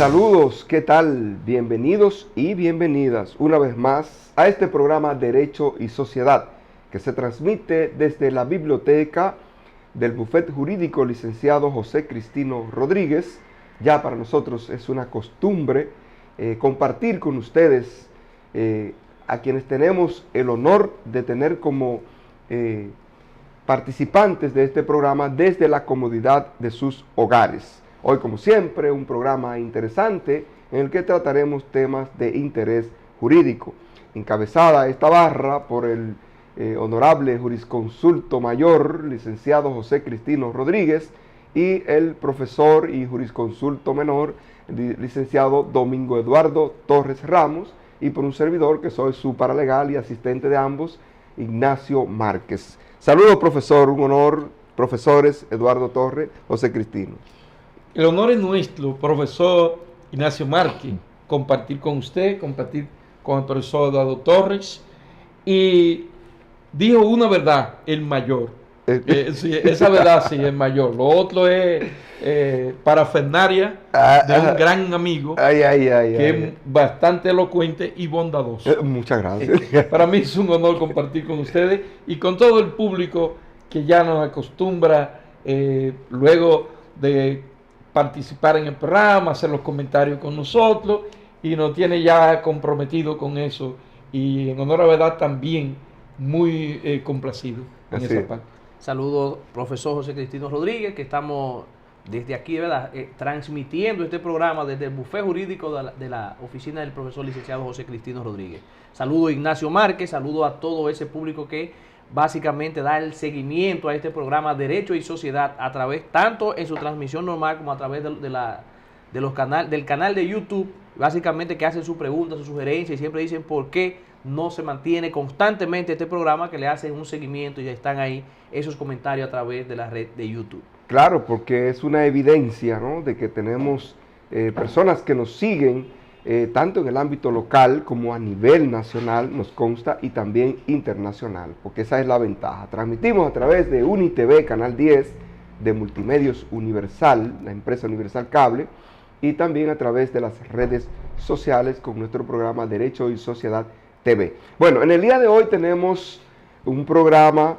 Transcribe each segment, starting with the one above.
Saludos, ¿qué tal? Bienvenidos y bienvenidas una vez más a este programa Derecho y Sociedad, que se transmite desde la biblioteca del Bufete Jurídico Licenciado José Cristino Rodríguez. Ya para nosotros es una costumbre compartir con ustedes, a quienes tenemos el honor de tener como participantes de este programa desde la comodidad de sus hogares. Hoy, como siempre, un programa interesante en el que trataremos temas de interés jurídico. Encabezada esta barra por el honorable jurisconsulto mayor, licenciado José Cristino Rodríguez, y el profesor y jurisconsulto menor, licenciado Domingo Eduardo Torres Ramos, y por un servidor que soy su paralegal y asistente de ambos, Ignacio Márquez. Saludos, profesor, un honor, profesores Eduardo Torres, José Cristino. El honor es nuestro, profesor Ignacio Márquez, compartir con usted, compartir con el profesor Eduardo Torres. Y dijo una verdad, el mayor. Sí, esa verdad sí, el mayor. Lo otro es parafernaria de un gran amigo que es bastante elocuente y bondadoso. Muchas gracias. Para mí es un honor compartir con ustedes y con todo el público que ya nos acostumbra luego de participar en el programa, hacer los comentarios con nosotros y nos tiene ya comprometido con eso y en honor a verdad también muy complacido en esa parte. Saludos, profesor José Cristino Rodríguez, que estamos desde aquí, ¿verdad? Transmitiendo este programa desde el bufete jurídico de la oficina del profesor licenciado José Cristino Rodríguez. Saludos a Ignacio Márquez, saludos a todo ese público que básicamente da el seguimiento a este programa Derecho y Sociedad a través, tanto en su transmisión normal como a través del canal de YouTube, básicamente que hacen sus preguntas, sus sugerencias y siempre dicen por qué no se mantiene constantemente este programa, que le hacen un seguimiento y ya están ahí esos comentarios a través de la red de YouTube. Claro, porque es una evidencia, ¿no?, de que tenemos personas que nos siguen tanto en el ámbito local como a nivel nacional, nos consta, y también internacional, porque esa es la ventaja. Transmitimos a través de UniTV, Canal 10, de Multimedios Universal, la empresa Universal Cable, y también a través de las redes sociales con nuestro programa Derecho y Sociedad TV. Bueno, en el día de hoy tenemos un programa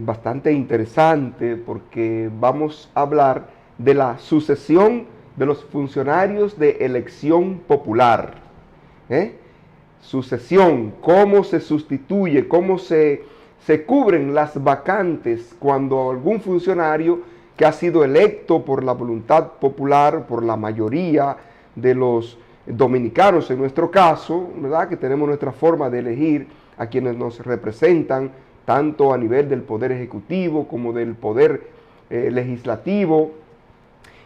bastante interesante porque vamos a hablar de la sucesión de los funcionarios de elección popular. Sucesión, cómo se sustituye, cómo se cubren las vacantes cuando algún funcionario que ha sido electo por la voluntad popular, por la mayoría de los dominicanos en nuestro caso, ¿verdad?, que tenemos nuestra forma de elegir a quienes nos representan, tanto a nivel del Poder Ejecutivo como del Poder Legislativo,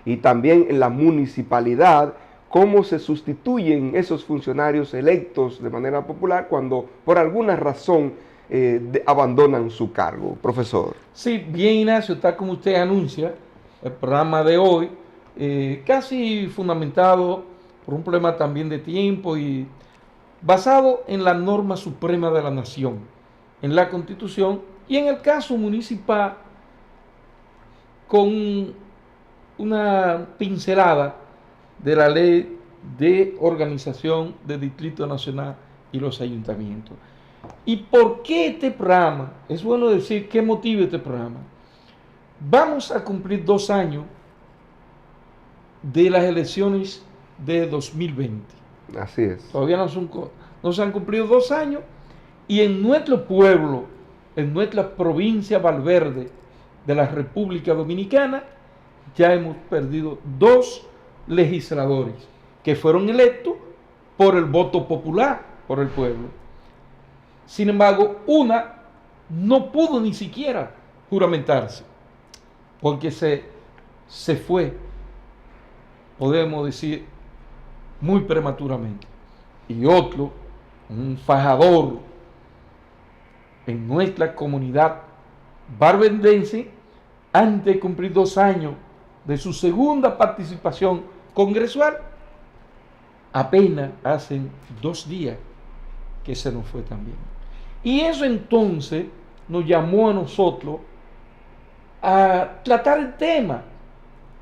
y también en la municipalidad, cómo se sustituyen esos funcionarios electos de manera popular cuando por alguna razón abandonan su cargo. Profesor. Sí, bien, Ignacio, tal como usted anuncia, el programa de hoy, casi fundamentado por un problema también de tiempo y basado en la norma suprema de la nación, en la Constitución y en el caso municipal con una pincelada de la ley de organización del Distrito Nacional y los ayuntamientos. ¿Y por qué este programa? Es bueno decir qué motiva este programa. Vamos a cumplir 2 años de las elecciones de 2020. Así es. Todavía no se han cumplido 2 años y en nuestro pueblo, en nuestra provincia Valverde de la República Dominicana, ya hemos perdido 2 legisladores que fueron electos por el voto popular, por el pueblo. Sin embargo, una no pudo ni siquiera juramentarse, porque se fue, podemos decir, muy prematuramente. Y otro, un fajador en nuestra comunidad barbendense, antes de cumplir 2 años de su segunda participación congresual, apenas hacen 2 días que se nos fue también. Y eso entonces nos llamó a nosotros a tratar el tema,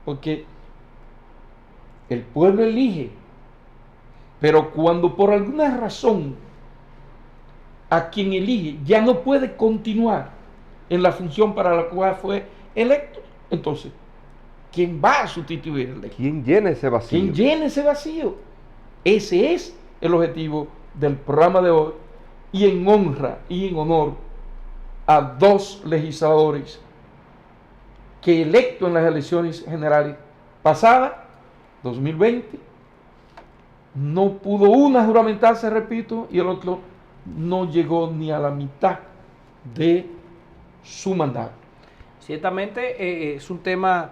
porque El pueblo elige, pero cuando por alguna razón a quien elige ya no puede continuar en la función para la cual fue electo, entonces, ¿quién va a sustituir al electo? ¿Quién llena ese vacío? ¿Quién llena ese vacío? Ese es el objetivo del programa de hoy, y en honra y en honor a dos legisladores que electos en las elecciones generales pasadas, 2020, no pudo una juramentarse, repito, y el otro no llegó ni a la mitad de su mandato. Ciertamente es un tema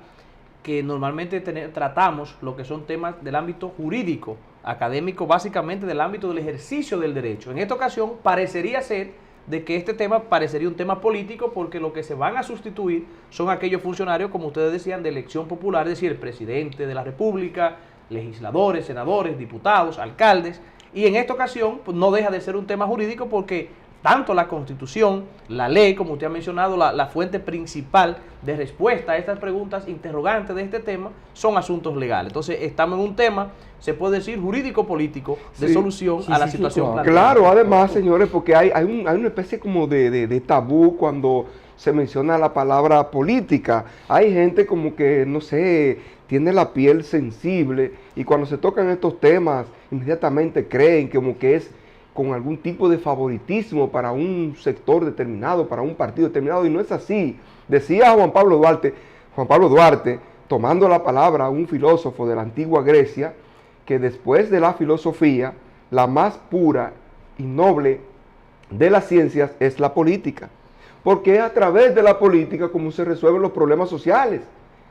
que normalmente tratamos, lo que son temas del ámbito jurídico, académico, básicamente del ámbito del ejercicio del derecho. En esta ocasión parecería ser de que este tema parecería un tema político, porque lo que se van a sustituir son aquellos funcionarios, como ustedes decían, de elección popular, es decir, el presidente de la República, legisladores, senadores, diputados, alcaldes, y en esta ocasión pues, no deja de ser un tema jurídico, porque tanto la Constitución, la ley, como usted ha mencionado, la fuente principal de respuesta a estas preguntas interrogantes de este tema son asuntos legales. Entonces estamos en un tema, se puede decir, jurídico-político de Sí, solución a la situación planteada. Claro, además, señores, porque hay una especie como de tabú cuando se menciona la palabra política. Hay gente como que, no sé, tiene la piel sensible, y cuando se tocan estos temas, inmediatamente creen como que es con algún tipo de favoritismo para un sector determinado, para un partido determinado, y no es así. Decía Juan Pablo Duarte, tomando la palabra a un filósofo de la antigua Grecia, que después de la filosofía, la más pura y noble de las ciencias es la política, porque es a través de la política como se resuelven los problemas sociales.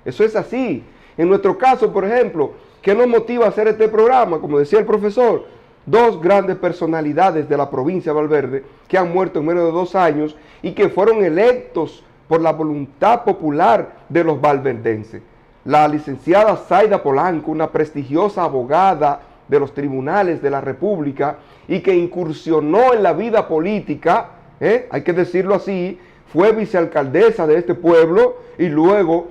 Eso es así. En nuestro caso, por ejemplo, ¿qué nos motiva a hacer este programa? Como decía el profesor, dos grandes personalidades de la provincia de Valverde que han muerto en menos de 2 años y que fueron electos por la voluntad popular de los valverdenses. La licenciada Zaida Polanco, una prestigiosa abogada de los tribunales de la República y que incursionó en la vida política, hay que decirlo así, fue vicealcaldesa de este pueblo y luego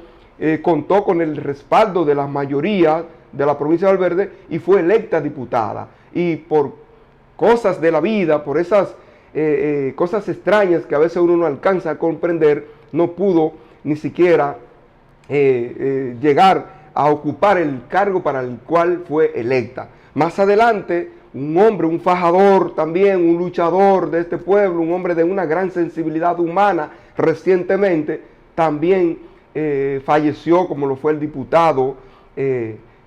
contó con el respaldo de la mayoría de la provincia de Valverde y fue electa diputada. Y por cosas de la vida, por esas cosas extrañas que a veces uno no alcanza a comprender, no pudo ni siquiera llegar a ocupar el cargo para el cual fue electa. Más adelante, un hombre, un fajador también, un luchador de este pueblo, un hombre de una gran sensibilidad humana, recientemente también falleció, como lo fue el diputado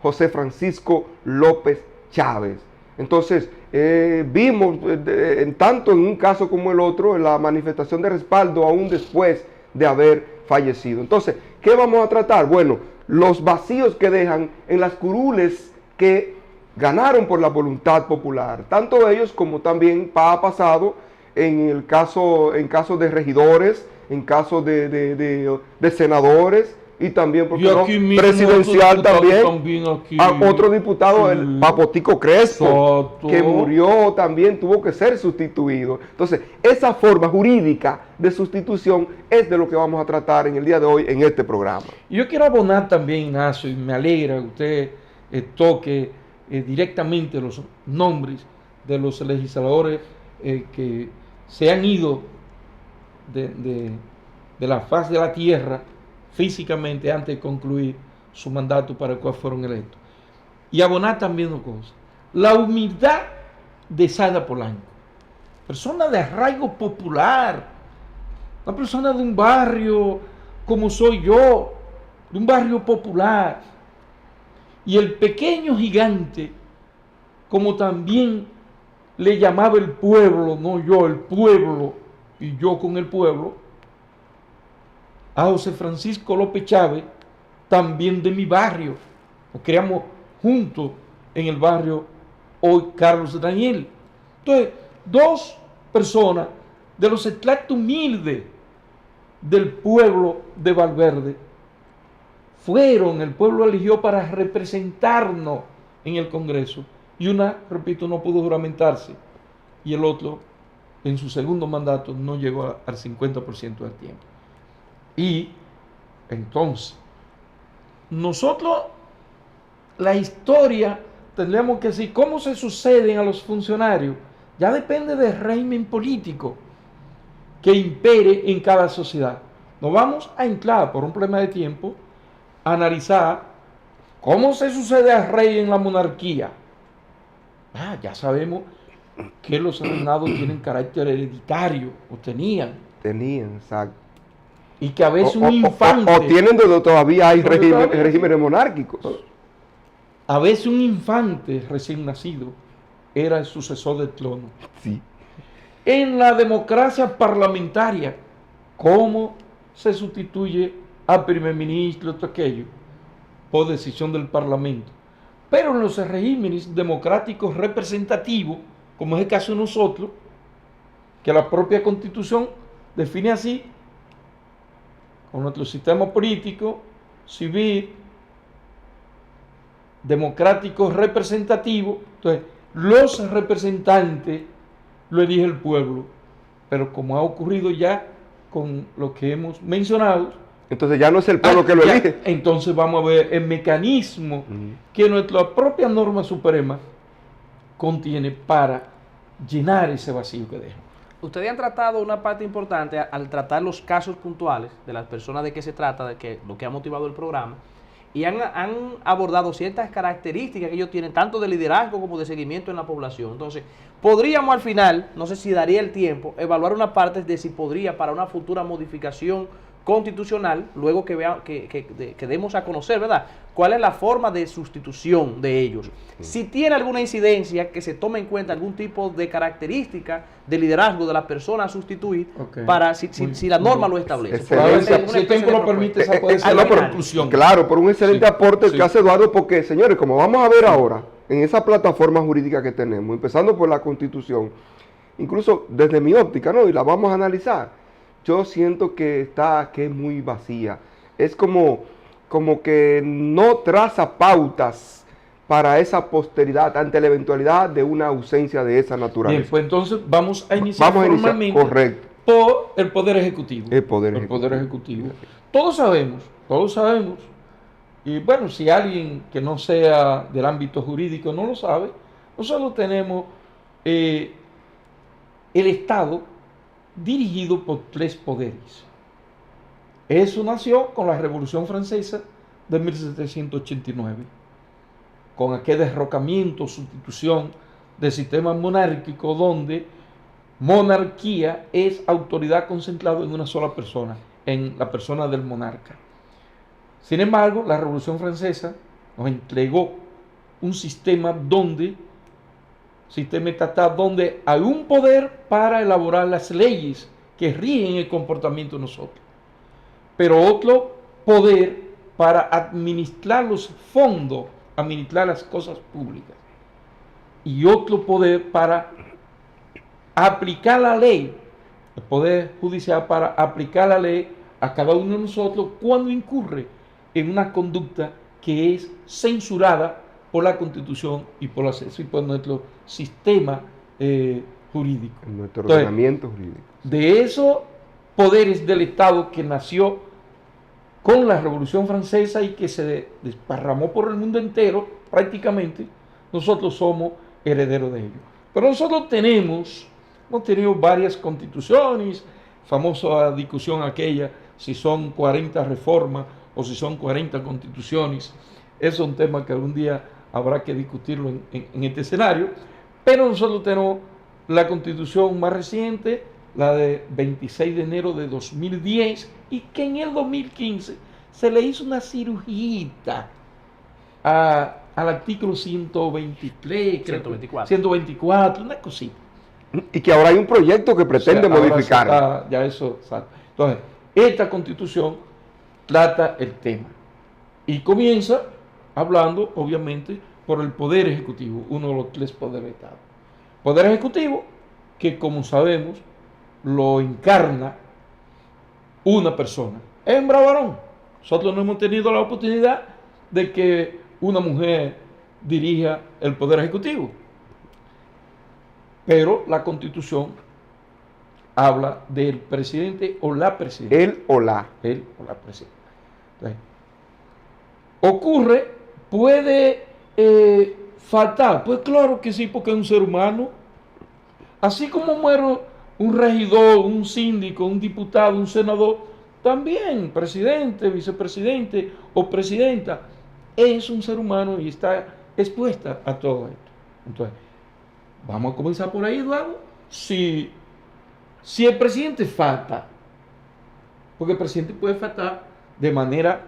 José Francisco López Chávez. Entonces, vimos, tanto en un caso como el otro, la manifestación de respaldo aún después de haber fallecido. Entonces, ¿qué vamos a tratar? Bueno, los vacíos que dejan en las curules que ganaron por la voluntad popular, tanto ellos como también ha pasado en caso de regidores, en caso de senadores, y también, porque no, presidencial también a otro diputado, el Papotico Crespo, que murió también, tuvo que ser sustituido. Entonces, esa forma jurídica de sustitución es de lo que vamos a tratar en el día de hoy en este programa. Yo quiero abonar también, Ignacio, y me alegra que usted toque directamente los nombres de los legisladores que se han ido de la faz de la tierra físicamente antes de concluir su mandato para el cual fueron electos. Y abonar también una cosa: la humildad de Zaida Polanco, persona de arraigo popular, una persona de un barrio como soy yo, de un barrio popular, y el pequeño gigante, como también le llamaba el pueblo, no yo, el pueblo, y yo con el pueblo, a José Francisco López Chávez, también de mi barrio. Nos creamos juntos en el barrio hoy Carlos Daniel. Entonces, dos personas de los estratos humildes del pueblo de Valverde el pueblo eligió para representarnos en el Congreso, y una, repito, no pudo juramentarse, y el otro, en su segundo mandato, no llegó al 50% del tiempo. Y entonces, nosotros, la historia, tendríamos que decir, cómo se suceden a los funcionarios, ya depende del régimen político que impere en cada sociedad. Nos vamos a entrar, por un problema de tiempo, a analizar cómo se sucede al rey en la monarquía. Ya sabemos que los reinados tienen carácter hereditario, o tenían. Tenían, exacto. Y que a veces un infante... O tienen donde todavía hay regímenes monárquicos. A veces un infante recién nacido era el sucesor del trono. Sí. En la democracia parlamentaria, ¿cómo se sustituye al primer ministro, todo aquello? Por decisión del parlamento. Pero en los regímenes democráticos representativos, como es el caso de nosotros, que la propia Constitución define así, con nuestro sistema político, civil, democrático, representativo, entonces los representantes lo elige el pueblo, pero como ha ocurrido ya con lo que hemos mencionado, entonces ya no es el pueblo que lo elige. Entonces vamos a ver el mecanismo que nuestra propia norma suprema contiene para llenar ese vacío que deja. Ustedes han tratado una parte importante al tratar los casos puntuales de las personas de que se trata, lo que ha motivado el programa, y han abordado ciertas características que ellos tienen, tanto de liderazgo como de seguimiento en la población. Entonces, podríamos al final, no sé si daría el tiempo, evaluar una parte de si podría para una futura modificación constitucional, luego que demos a conocer, ¿verdad?, cuál es la forma de sustitución de ellos. Si tiene alguna incidencia, que se tome en cuenta algún tipo de característica de liderazgo de la persona a sustituir, para si la norma lo establece. Si el tiempo lo permite, esa puede ser la conclusión. Claro, por un excelente aporte que hace Eduardo, porque, señores, como vamos a ver ahora, en esa plataforma jurídica que tenemos, empezando por la Constitución, incluso desde mi óptica, ¿no?, y la vamos a analizar, yo siento que es muy vacía. Es como que no traza pautas para esa posteridad ante la eventualidad de una ausencia de esa naturaleza. Bien, pues entonces vamos a iniciar formalmente correcto, por el Poder Ejecutivo. El Poder Ejecutivo. Todos sabemos, y bueno, si alguien que no sea del ámbito jurídico no lo sabe, nosotros tenemos el Estado dirigido por 3 poderes. Eso nació con la Revolución Francesa de 1789, con aquel derrocamiento, sustitución del sistema monárquico, donde monarquía es autoridad concentrada en una sola persona, en la persona del monarca. Sin embargo, la Revolución Francesa nos entregó un sistema estatal donde hay un poder para elaborar las leyes que rigen el comportamiento de nosotros, pero otro poder para administrar los fondos, administrar las cosas públicas, y otro poder para aplicar la ley, el poder judicial para aplicar la ley a cada uno de nosotros cuando incurre en una conducta que es censurada por la Constitución y por nuestro sistema jurídico. En nuestro ordenamiento jurídico. De esos poderes del Estado que nació con la Revolución Francesa y que se desparramó por el mundo entero, prácticamente, nosotros somos herederos de ellos. Pero nosotros hemos tenido varias constituciones, famosa discusión aquella, si son 40 reformas o si son 40 constituciones. Es un tema que algún día habrá que discutirlo en este escenario, pero nosotros tenemos la constitución más reciente, la de 26 de enero de 2010, y que en el 2015 se le hizo una cirugía al artículo 123, 124, una cosita. Y que ahora hay un proyecto que pretende modificar. Ya eso, exacto. Entonces, esta constitución trata el tema y comienza hablando, obviamente, por el Poder Ejecutivo, uno de los 3 poderes del Estado. Poder Ejecutivo, que como sabemos, lo encarna una persona, hembra o varón. Nosotros no hemos tenido la oportunidad de que una mujer dirija el Poder Ejecutivo, pero la Constitución habla del presidente o la presidenta. Él o la presidenta. Entonces, puede faltar, pues claro que sí, porque es un ser humano. Así como muere un regidor, un síndico, un diputado, un senador, también presidente, vicepresidente o presidenta es un ser humano y está expuesta a todo esto. Entonces, vamos a comenzar por ahí, Eduardo. Si el presidente falta, porque el presidente puede faltar de manera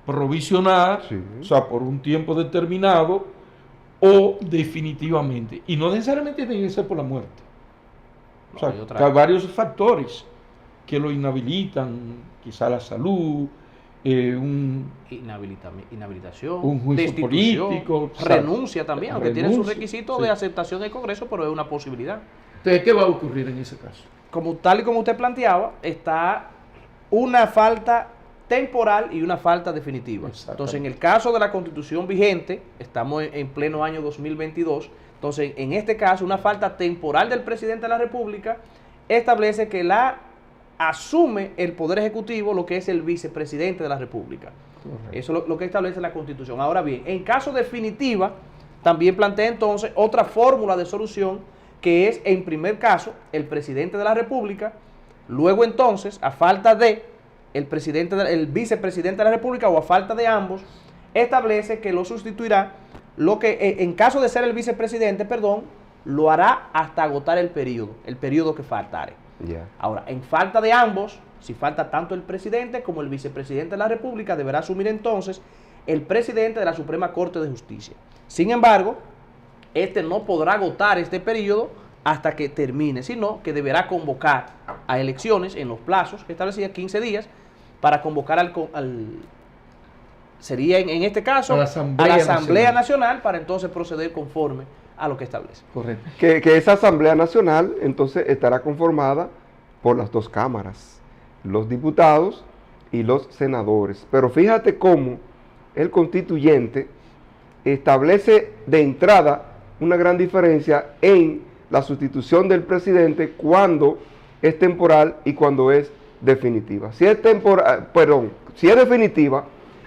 provisional, Sí. o sea, por un tiempo determinado, o definitivamente. Y no necesariamente tiene que ser por la muerte. O sea, Hay hay varios factores que lo inhabilitan, quizá la salud, inhabilitación, un juicio destitución, político, renuncia también, aunque tiene su renuncia, requisito sí. de aceptación del Congreso, pero es una posibilidad. Entonces, ¿qué va a ocurrir en ese caso? Tal y como usted planteaba, está una falta temporal y una falta definitiva. Entonces, en el caso de la Constitución vigente, estamos en pleno año 2022, entonces, en este caso, una falta temporal del presidente de la República establece que asume el Poder Ejecutivo lo que es el vicepresidente de la República. Correcto. Eso es lo que establece la Constitución. Ahora bien, en caso definitiva, también plantea entonces otra fórmula de solución, que es, en primer caso, el presidente de la República, luego entonces, a falta de el vicepresidente de la República o a falta de ambos, establece que lo sustituirá, lo que en caso de ser el vicepresidente, lo hará hasta agotar el periodo que faltare. Ya. Ahora, en falta de ambos, si falta tanto el presidente como el vicepresidente de la República, deberá asumir entonces el presidente de la Suprema Corte de Justicia. Sin embargo, este no podrá agotar este periodo hasta que termine, sino que deberá convocar a elecciones en los plazos que establecía 15 días para convocar sería en este caso A la Asamblea Nacional para entonces proceder conforme a lo que establece. Correcto. Que esa Asamblea Nacional entonces estará conformada por las dos cámaras, los diputados y los senadores. Pero fíjate cómo el constituyente establece de entrada una gran diferencia en la sustitución del presidente cuando es temporal y cuando es definitiva. Si es si es definitiva,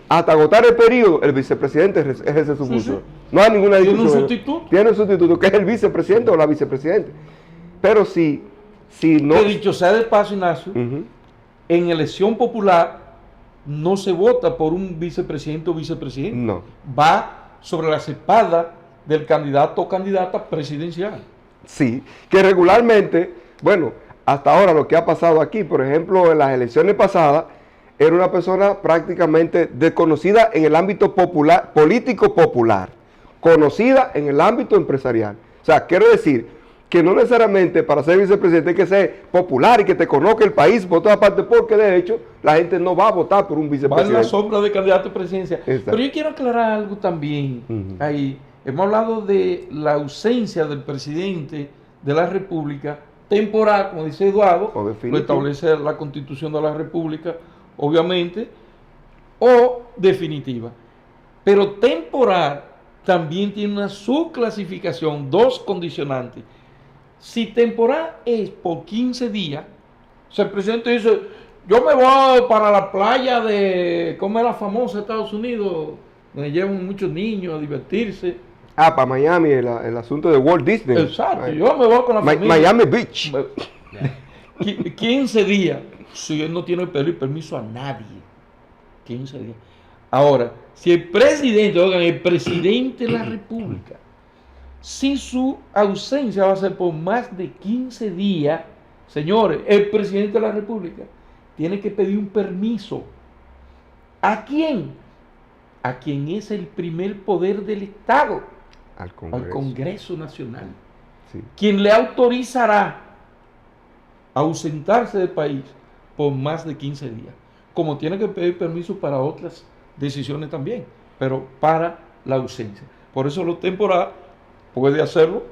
hasta agotar el periodo, el vicepresidente ejerce su función. No hay ninguna discusión. ¿Tiene un sustituto? Tiene un sustituto, que es el vicepresidente o la vicepresidente. Pero si no... Que dicho sea de paso, Ignacio, en elección popular no se vota por un vicepresidente o vicepresidente. No. Va sobre la espalda del candidato o candidata presidencial. Sí, que regularmente, bueno, hasta ahora lo que ha pasado aquí, por ejemplo, en las elecciones pasadas, era una persona prácticamente desconocida en el ámbito popular, político popular, conocida en el ámbito empresarial. O sea, quiero decir que no necesariamente para ser vicepresidente hay que ser popular y que te conozca el país por todas partes, porque de hecho la gente no va a votar por un Va en vicepresidente. la sombra de candidato presidencial. Exacto. Pero yo quiero aclarar algo también. Ahí hemos hablado de la ausencia del presidente de la República temporal, como dice Eduardo, O lo definitivo. establece la Constitución de la República, obviamente, o definitiva. Pero temporal también tiene una subclasificación, dos condicionantes. Si temporal es por 15 días, o sea, el presidente dice, yo me voy para la playa de, ¿cómo es la famosa Estados Unidos? Donde llevan muchos niños a divertirse. Para Miami, el asunto de Walt Disney. Exacto, yo me voy con la familia. Miami Beach. 15 días, si él no tiene que pedir permiso a nadie. 15 días. Ahora, si el presidente, oigan, el presidente de la República, si su ausencia va a ser por más de 15 días, señores, el presidente de la República tiene que pedir un permiso. ¿A quién? A quien es el primer poder del Estado, Al Congreso. al Congreso Nacional, Sí. quien le autorizará a ausentarse del país por más de 15 días, como tiene que pedir permiso para otras decisiones también, pero para la ausencia. Por eso lo temporal puede hacerlo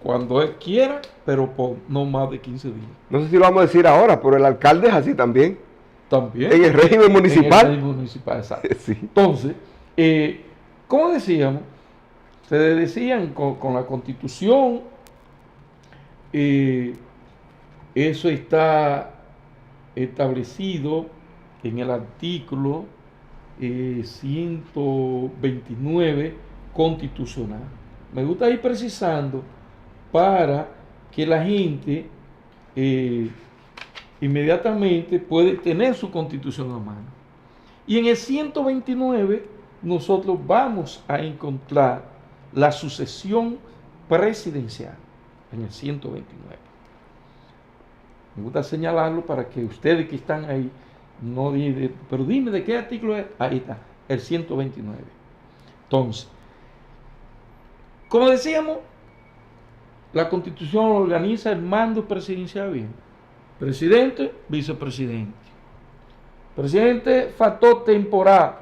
cuando él quiera, pero por no más de 15 días. No sé si lo vamos a decir ahora, pero el alcalde es así también. También. En el régimen municipal. En el régimen municipal, exacto. Sí. Entonces, como decíamos, se decían con la Constitución, eso está establecido en el artículo 129 constitucional. Me gusta ir precisando para que la gente inmediatamente puede tener su constitución a mano. Y en el 129 nosotros vamos a encontrar la sucesión presidencial, en el 129. Me gusta señalarlo para que ustedes que están ahí no digan, pero dime de qué artículo es. Ahí está, el 129. Entonces, como decíamos, la Constitución organiza el mando presidencial bien. Presidente, vicepresidente. Presidente, factor temporal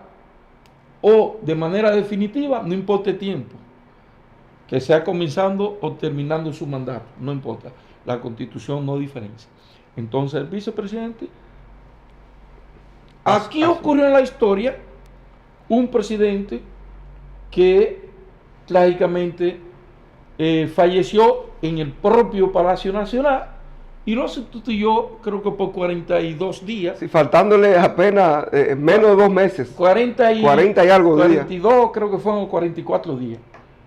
o de manera definitiva, no importa el tiempo, que sea comenzando o terminando su mandato, no importa. La Constitución no diferencia. Entonces, el vicepresidente, aquí ocurrió en la historia un presidente que trágicamente falleció en el propio Palacio Nacional y lo sustituyó, creo que por 42 días. Sí, faltándole apenas menos de 2 meses. 40 y algo de días. 42, creo que fueron 44 días.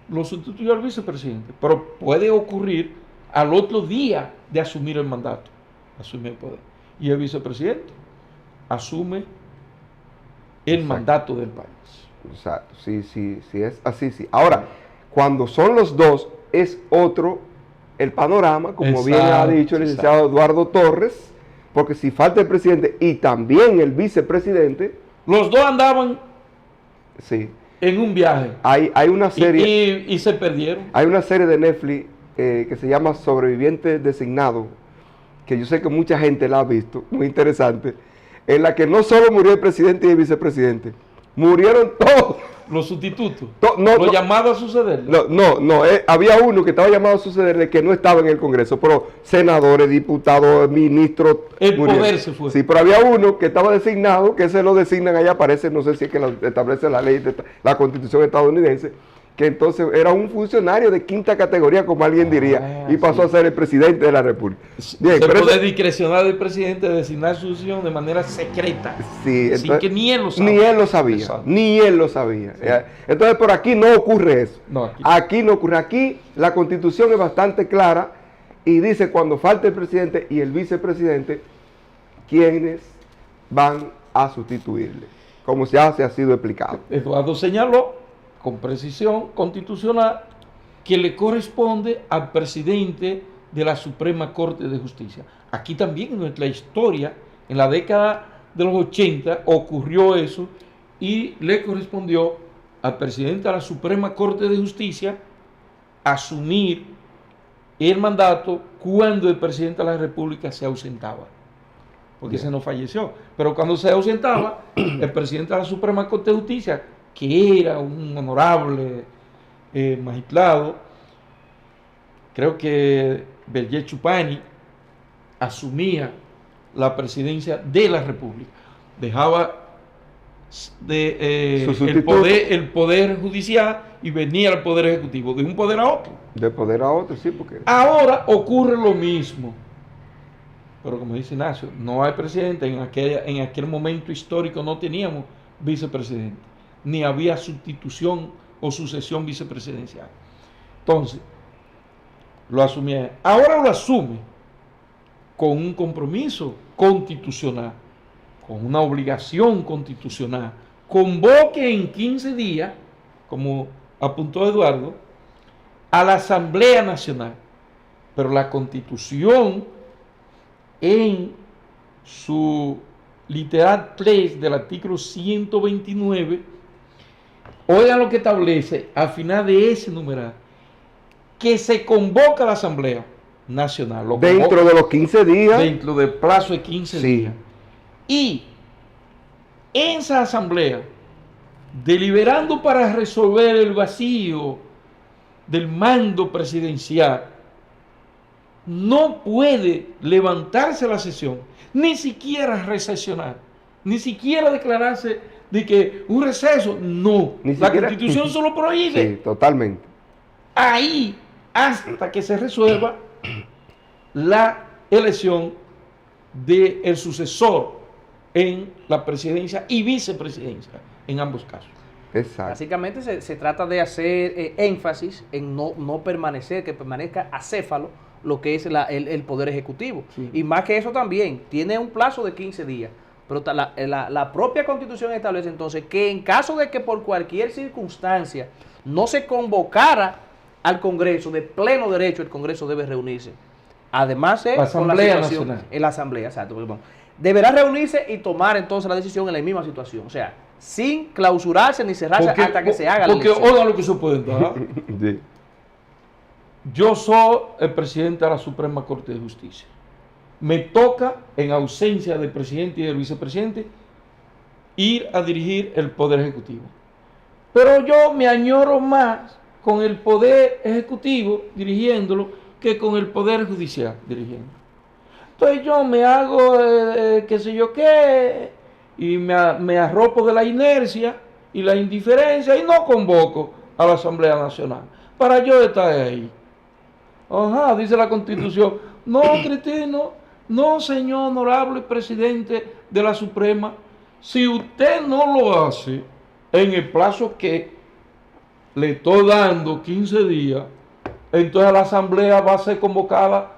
Lo sustituyó el vicepresidente, pero puede ocurrir al otro día de asumir el mandato, asumir el poder. Y el vicepresidente asume el mandato del país. Exacto, sí, es así, sí. Ahora, cuando son los dos, es otro el panorama, como bien ha dicho el licenciado Eduardo Torres, porque si falta el presidente y también el vicepresidente... Los dos andaban sí, en un viaje. Hay una serie... Y se perdieron. Hay una serie de Netflix que se llama Sobreviviente Designado, que yo sé que mucha gente la ha visto, muy interesante, en la que no solo murió el presidente y el vicepresidente, murieron todos. Los sustitutos. Los llamados a suceder. Había uno que estaba llamado a sucederle que no estaba en el Congreso, pero senadores, diputados, ministros. El poder se fue. Sí, pero había uno que estaba designado, que se lo designan allá, parece, no sé si es que lo establece la ley de la Constitución estadounidense, que entonces era un funcionario de 5ª categoría, como alguien diría, y pasó a ser el presidente de la República. Bien, se puede discrecionar del presidente de designar su sucesión de manera secreta, sí, entonces, sin que ni él lo sabía. Ni él lo sabía. Sí. Entonces, por aquí no ocurre eso. No, aquí no ocurre. Aquí la Constitución es bastante clara y dice cuando falta el presidente y el vicepresidente, quiénes van a sustituirle, como ya se ha sido explicado. Eduardo señaló con precisión constitucional que le corresponde al presidente de la Suprema Corte de Justicia. Aquí también en nuestra historia, en la década de los 80, ocurrió eso y le correspondió al presidente de la Suprema Corte de Justicia asumir el mandato cuando el presidente de la República se ausentaba, porque se nos falleció. Pero cuando se ausentaba, el presidente de la Suprema Corte de Justicia, que era un honorable magistrado, creo que Berger Chupani, asumía la presidencia de la República, dejaba el poder judicial y venía el poder ejecutivo, de un poder a otro. De poder a otro, sí, porque... Ahora ocurre lo mismo, pero como dice Ignacio, no hay presidente, en aquel momento histórico no teníamos vicepresidente, ni había sustitución o sucesión vicepresidencial. Entonces, lo asumía. Ahora lo asume con un compromiso constitucional, con una obligación constitucional. Convoque en 15 días, como apuntó Eduardo, a la Asamblea Nacional. Pero la Constitución, en su literal 3 del artículo 129, oigan lo que establece al final de ese numeral, que se convoca a la Asamblea Nacional. Dentro de los 15 días. Dentro del plazo de 15 días. Y en esa Asamblea, deliberando para resolver el vacío del mando presidencial, no puede levantarse la sesión, ni siquiera recesionar, ni siquiera declararse de que un receso, no. La Constitución solo prohíbe. Sí, totalmente. Ahí, hasta que se resuelva la elección del sucesor en la presidencia y vicepresidencia, en ambos casos. Exacto. Básicamente se trata de hacer énfasis en no permanecer, que permanezca acéfalo lo que es el Poder Ejecutivo. Sí. Y más que eso también, tiene un plazo de 15 días. Pero la propia Constitución establece entonces que en caso de que por cualquier circunstancia no se convocara al Congreso de pleno derecho, el Congreso debe reunirse. Además La con Asamblea situación Nacional. en la Asamblea, exacto. Perdón. Deberá reunirse y tomar entonces la decisión en la misma situación. O sea, sin clausurarse ni cerrarse hasta que se haga la Porque elección. oigan lo que se puede dar. Sí. Yo soy el presidente de la Suprema Corte de Justicia. Me toca, en ausencia del presidente y del vicepresidente, ir a dirigir el Poder Ejecutivo. Pero yo me añoro más con el Poder Ejecutivo dirigiéndolo que con el Poder Judicial dirigiendo. Entonces yo me hago, qué sé yo qué, y me arropo de la inercia y la indiferencia y no convoco a la Asamblea Nacional para yo estar ahí. Ajá, dice la Constitución. No, Cristino, no, señor honorable presidente de la Suprema, si usted no lo hace en el plazo que le estoy dando, 15 días, entonces la Asamblea va a ser convocada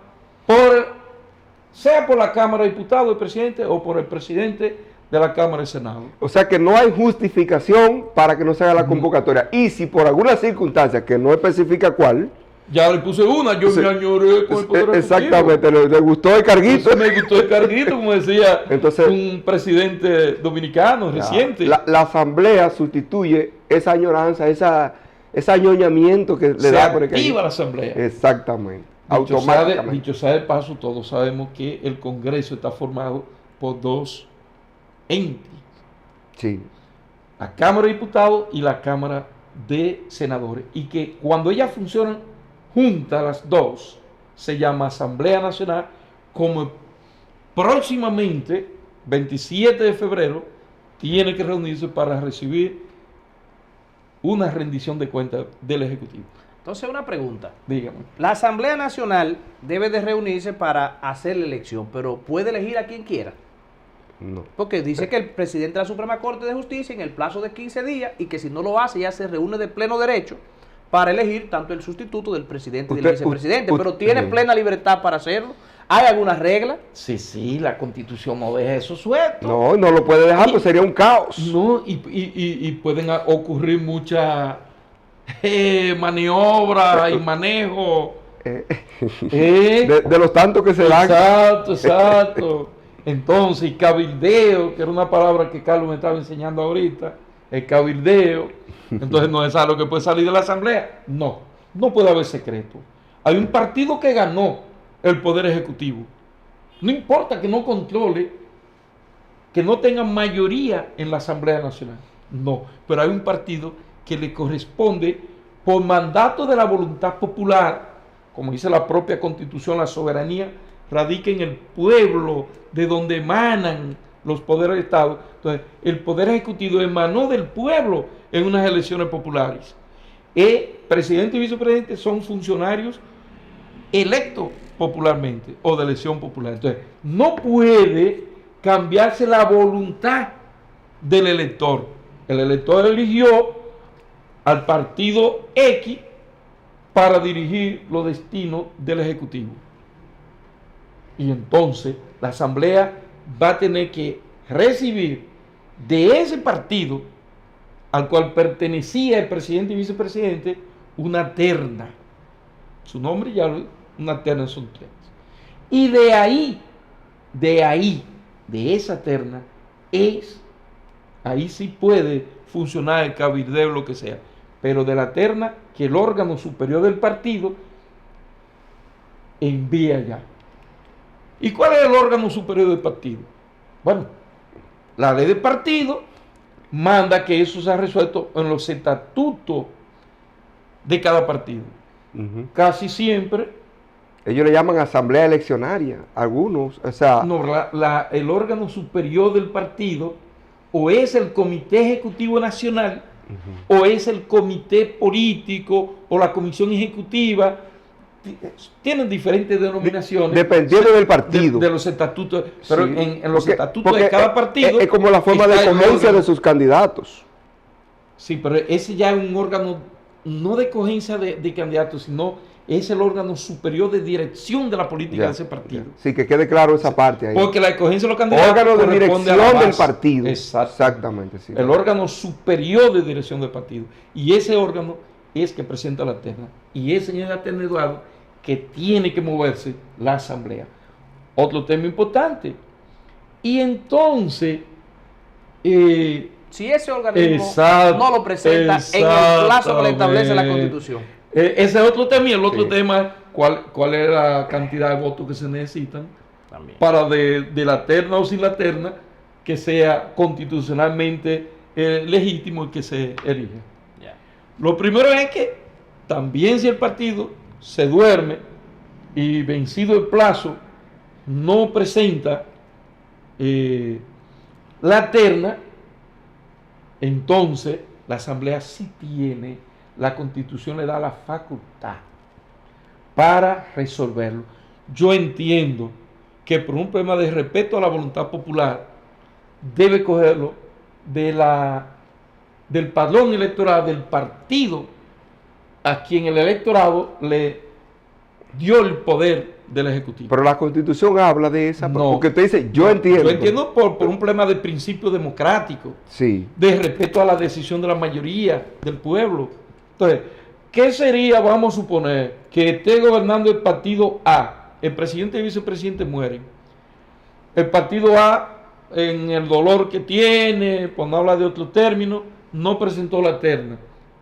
sea por la Cámara de Diputados, el presidente, o por el presidente de la Cámara de Senado. O sea que no hay justificación para que no se haga la convocatoria. Y si por alguna circunstancia que no especifica cuál, Ya le puse una, yo Sí. me añoré con el Poder Ejecutivo. exactamente, le gustó el carguito. Entonces me gustó el carguito, como decía Entonces, un presidente dominicano reciente. La Asamblea sustituye esa añoranza, ese añoñamiento que le Se da por el activa la carguito. Asamblea. Exactamente, Dicho sea, automáticamente. dicho sea de paso, todos sabemos que el Congreso está formado por dos entes, Sí, la Cámara de Diputados y la Cámara de Senadores, y que cuando ellas funcionan juntas las dos, se llama Asamblea Nacional, como próximamente, 27 de febrero, tiene que reunirse para recibir una rendición de cuentas del Ejecutivo. Entonces, una pregunta. Dígame. La Asamblea Nacional debe de reunirse para hacer la elección, pero puede elegir a quien quiera. no. Porque dice que el presidente de la Suprema Corte de Justicia en el plazo de 15 días y que si no lo hace ya se reúne de pleno derecho para elegir tanto el sustituto del presidente y del vicepresidente, pero tiene plena libertad para hacerlo. ¿Hay alguna regla? Sí, la Constitución no deja eso suelto. No lo puede dejar, pues sería un caos. No, y pueden ocurrir muchas maniobras y manejo. De los tantos que se dan. Exacto. Entonces, y cabildeo, que era una palabra que Carlos me estaba enseñando ahorita, el cabildeo. Entonces, no es algo que puede salir de la Asamblea. No puede haber secreto. Hay un partido que ganó el Poder Ejecutivo. No importa que no controle, que no tenga mayoría en la Asamblea Nacional. No, pero hay un partido que le corresponde por mandato de la voluntad popular, como dice la propia Constitución, la soberanía radica en el pueblo de donde emanan los poderes del Estado. Entonces, el Poder Ejecutivo emanó del pueblo en unas elecciones populares. El presidente y vicepresidente son funcionarios electos popularmente o de elección popular. Entonces, no puede cambiarse la voluntad del elector. El elector eligió al partido X para dirigir los destinos del Ejecutivo. Y entonces la Asamblea va a tener que recibir de ese partido al cual pertenecía el presidente y vicepresidente una terna. Su nombre ya una terna son 3. Y de esa terna ahí sí puede funcionar el cabildeo, lo que sea, pero de la terna que el órgano superior del partido envía ya. ¿Y cuál es el órgano superior del partido? Bueno, la ley del partido manda que eso sea resuelto en los estatutos de cada partido. Casi siempre. Ellos le llaman asamblea eleccionaria, algunos, o sea. No, el órgano superior del partido o es el Comité Ejecutivo Nacional o es el Comité Político o la Comisión Ejecutiva. Tienen diferentes denominaciones. Dependiendo del partido. De los estatutos. Pero Sí, en los estatutos de porque cada partido. es como la forma de está el escogencia órgano. de sus candidatos. Sí, pero ese ya es un órgano no de cogencia de candidatos, sino es el órgano superior de dirección de la política Ya, de ese partido. ya. Sí, que quede claro esa parte ahí. Porque la escogencia de los candidatos Órgano de corresponde a la dirección del base. partido. Exacto. Exactamente, sí. El órgano superior de dirección del partido. Y ese órgano es que presenta la terna. Y es en la terna, Eduardo, que tiene que moverse la asamblea. Otro tema importante. Y entonces, Si ese organismo no lo presenta en el plazo que le establece la Constitución. Ese es otro tema. Y el otro Sí. tema es cuál es la cantidad de votos que se necesitan También. para de la terna o sin la terna que sea constitucionalmente legítimo y que se erige. Ya. Lo primero es que también si el partido se duerme y vencido el plazo no presenta la terna, entonces la asamblea sí tiene, la constitución le da la facultad para resolverlo. Yo entiendo que por un problema de respeto a la voluntad popular debe cogerlo del padrón electoral del partido a quien el electorado le dio el poder del Ejecutivo. Pero la Constitución habla de esa, No. porque usted dice, yo entiendo. Yo entiendo por un problema de principio democrático, Sí, de respeto a la decisión de la mayoría del pueblo. Entonces, ¿qué sería, vamos a suponer, que esté gobernando el partido A, el presidente y el vicepresidente mueren? El partido A, en el dolor que tiene, por no hablar de otro término, no presentó la terna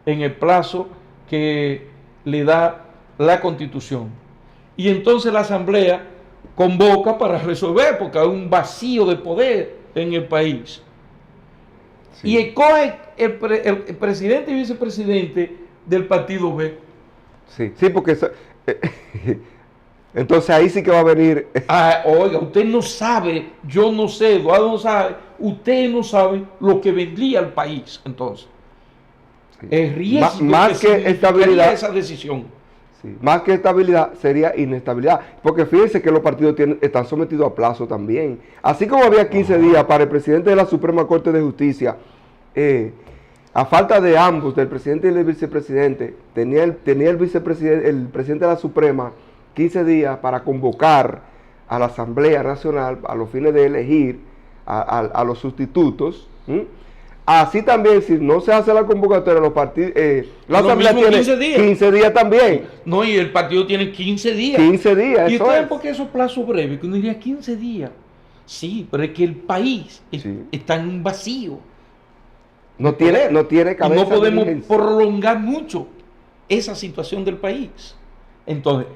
en el plazo que le da la Constitución. Y entonces la Asamblea convoca para resolver, porque hay un vacío de poder en el país. sí. Y escoge el presidente y vicepresidente del partido B. Sí, sí, porque entonces ahí sí que va a venir. Ah, oiga, usted no sabe, yo no sé, Eduardo no sabe, usted no sabe lo que vendría al país entonces. Sí. El riesgo Más que significaría estabilidad. esa decisión. Sí, más que estabilidad sería inestabilidad, porque fíjense que los partidos están sometidos a plazo también. Así como había 15 días para el presidente de la Suprema Corte de Justicia, a falta de ambos, del presidente y del vicepresidente, tenía el vicepresidente, el presidente de la Suprema 15 días para convocar a la Asamblea Nacional a los fines de elegir a los sustitutos. Así también, si no se hace la convocatoria, los partidos, la Lo Asamblea mismo tiene 15 días. 15 días también. No, y el partido tiene 15 días. 15 días, ¿Y eso ustedes es. por qué esos plazos breves? Que uno diría 15 días. Sí, pero es que el país Sí. está en un vacío. No tiene Y cabeza. no podemos diligencia. prolongar mucho esa situación del país. Entonces,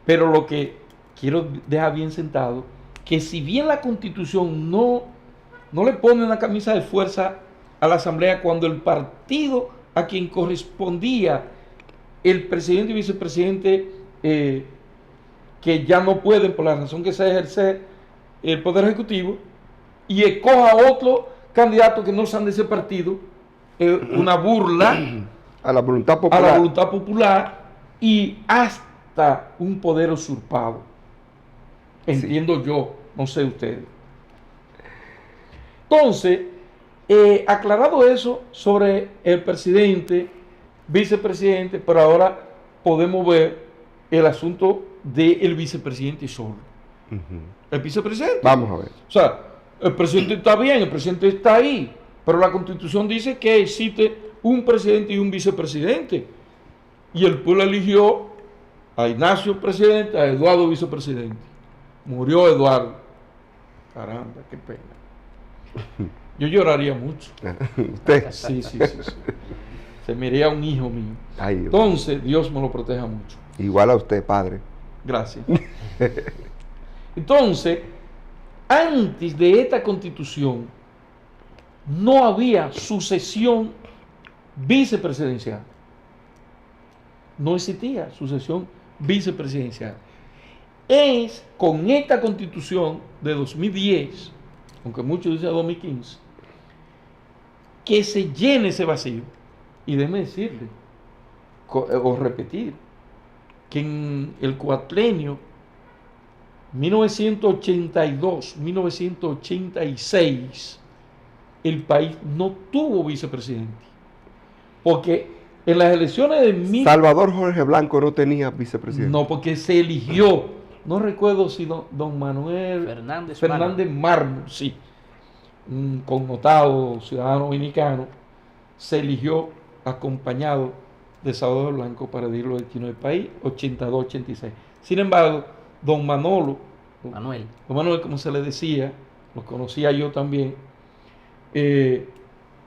pero lo que quiero dejar bien sentado, que si bien la Constitución no le pone una camisa de fuerza a la Asamblea cuando el partido a quien correspondía el presidente y vicepresidente que ya no pueden por la razón que se ejerce el Poder Ejecutivo y escoja otro candidato que no sean de ese partido, una burla A la voluntad a popular. la voluntad popular y hasta un poder usurpado. Entiendo yo, no sé ustedes. Entonces, aclarado eso sobre el presidente, vicepresidente, pero ahora podemos ver el asunto del vicepresidente solo. Ujú. El vicepresidente. Vamos a ver. O sea, el presidente está bien, el presidente está ahí, pero la Constitución dice que existe un presidente y un vicepresidente. Y el pueblo eligió a Ignacio presidente, a Eduardo vicepresidente. Murió Eduardo. Caramba, qué pena. Yo lloraría mucho. Usted. Sí, sí, sí, sí. Se me iría un hijo mío. Ay, Dios. Entonces, Dios me lo proteja mucho. Igual a usted, padre. Gracias. Entonces, antes de esta constitución, no había sucesión vicepresidencial. No existía sucesión vicepresidencial. Es con esta constitución de 2010, aunque muchos dicen 2015, que se llene ese vacío. Y déjeme decirle, o repetir, que en el cuatrenio 1982-1986 el país no tuvo vicepresidente. Porque en las elecciones de Salvador Jorge Blanco no tenía vicepresidente. No, porque se eligió, no recuerdo si don Manuel Fernández Mármol, sí, un connotado ciudadano dominicano, se eligió acompañado de Salvador Blanco para dirigir los destinos del país, 82-86. Sin embargo, don Manuel, como se le decía, lo conocía yo también,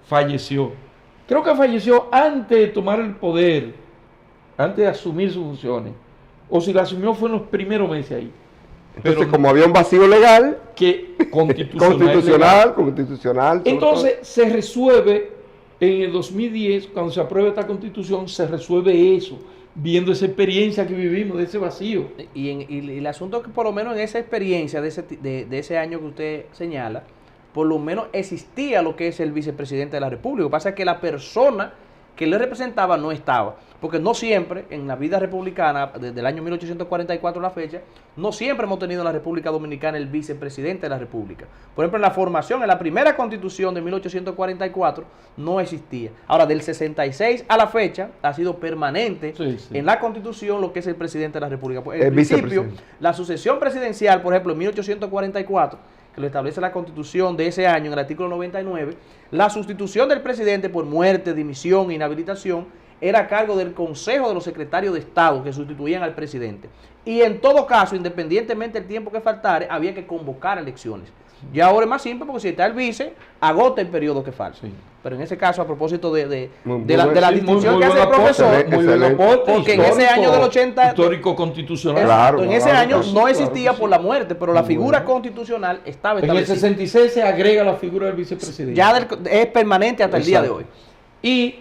falleció. Creo que falleció antes de tomar el poder, antes de asumir sus funciones. O si la asumió fue en los primeros meses ahí. Entonces, pero como había un vacío legal, que constitucional. Entonces todo. se resuelve en el 2010, cuando se aprueba esta constitución, se resuelve eso, viendo esa experiencia que vivimos de ese vacío. Y el asunto es que por lo menos en esa experiencia de ese año que usted señala, por lo menos existía lo que es el vicepresidente de la República. Lo que pasa es que la persona que le representaba no estaba. Porque no siempre, en la vida republicana, desde el año 1844 a la fecha, no siempre hemos tenido en la República Dominicana el vicepresidente de la República. Por ejemplo, en la formación, en la primera constitución de 1844, no existía. Ahora, del 66 a la fecha, ha sido permanente en la constitución lo que es el presidente de la República. Pues, en principio, la sucesión presidencial, por ejemplo, en 1844, que lo establece la Constitución de ese año, en el artículo 99, la sustitución del presidente por muerte, dimisión e inhabilitación era a cargo del Consejo de los Secretarios de Estado que sustituían al presidente. Y en todo caso, independientemente del tiempo que faltare, había que convocar elecciones. Y ahora es más simple porque si está el vice, agota el periodo que falta. Sí. Pero en ese caso, a propósito de la distinción que hace el profesor, porque en ese año del 80... Histórico constitucional. Claro, en ese año no existía por la muerte, pero la figura constitucional estaba establecida. En el 66 se agrega la figura del vicepresidente. Ya es permanente hasta el día de hoy. Y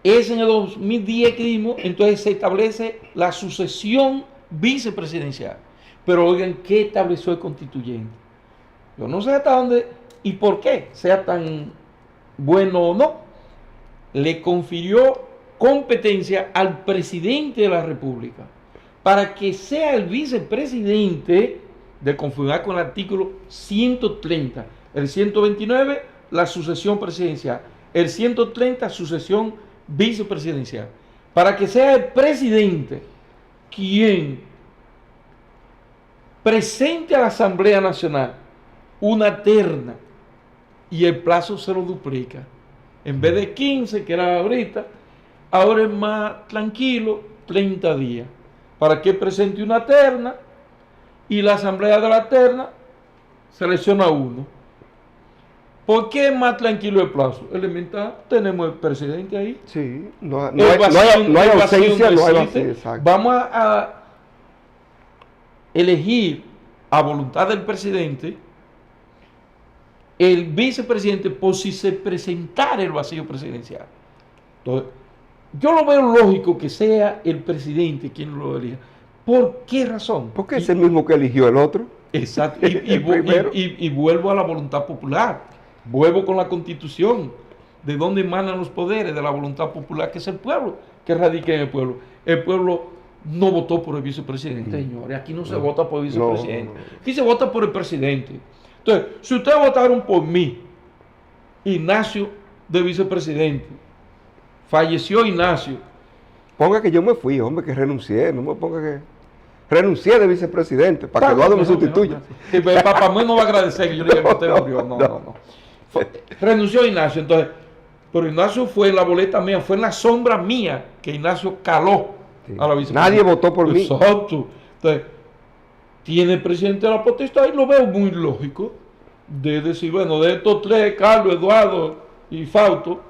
es en el 2010 que dimos, entonces se establece la sucesión vicepresidencial. Pero oigan, ¿qué estableció el constituyente? Yo no sé hasta dónde y por qué sea tan bueno o no. Le confirió competencia al presidente de la República para que sea el vicepresidente, de conformidad con el artículo 130. El 129, la sucesión presidencial. El 130, sucesión vicepresidencial. Para que sea el presidente quien presente a la Asamblea Nacional una terna y el plazo se lo duplica. En vez de 15, que era ahorita, ahora es más tranquilo, 30 días. Para que presente una terna y la Asamblea de la terna selecciona uno. ¿Por qué es más tranquilo el plazo? Elemental, tenemos el presidente ahí. Sí, no hay ausencia, no hay vacío. Vamos a elegir a voluntad del presidente el vicepresidente por si se presentara el vacío presidencial. Entonces, yo lo veo lógico que sea el presidente quien lo elija. ¿Por qué razón? Porque es el mismo que eligió el otro. Exacto. Y vuelvo a la voluntad popular. Vuelvo con la Constitución. ¿De dónde emanan los poderes? De la voluntad popular, que es el pueblo, que radica en el pueblo. El pueblo no votó por el vicepresidente, señores. Aquí no se vota por el vicepresidente. Aquí se vota por el presidente. Entonces, si ustedes votaron por mí, Ignacio de vicepresidente, falleció Ignacio. Ponga que yo me fui, hombre, que renuncié. No me ponga que renuncié de vicepresidente para que Eduardo me sustituya. Sí, pero papá mío no va a agradecer que yo le diga que usted murió. No. Renunció Ignacio, entonces, pero Ignacio fue en la boleta mía, fue en la sombra mía que Ignacio caló a la vicepresidenta. Nadie votó por mí. Exacto. Entonces, tiene el presidente de la potestad y lo veo muy lógico de decir, bueno, de estos tres, Carlos, Eduardo y Fausto,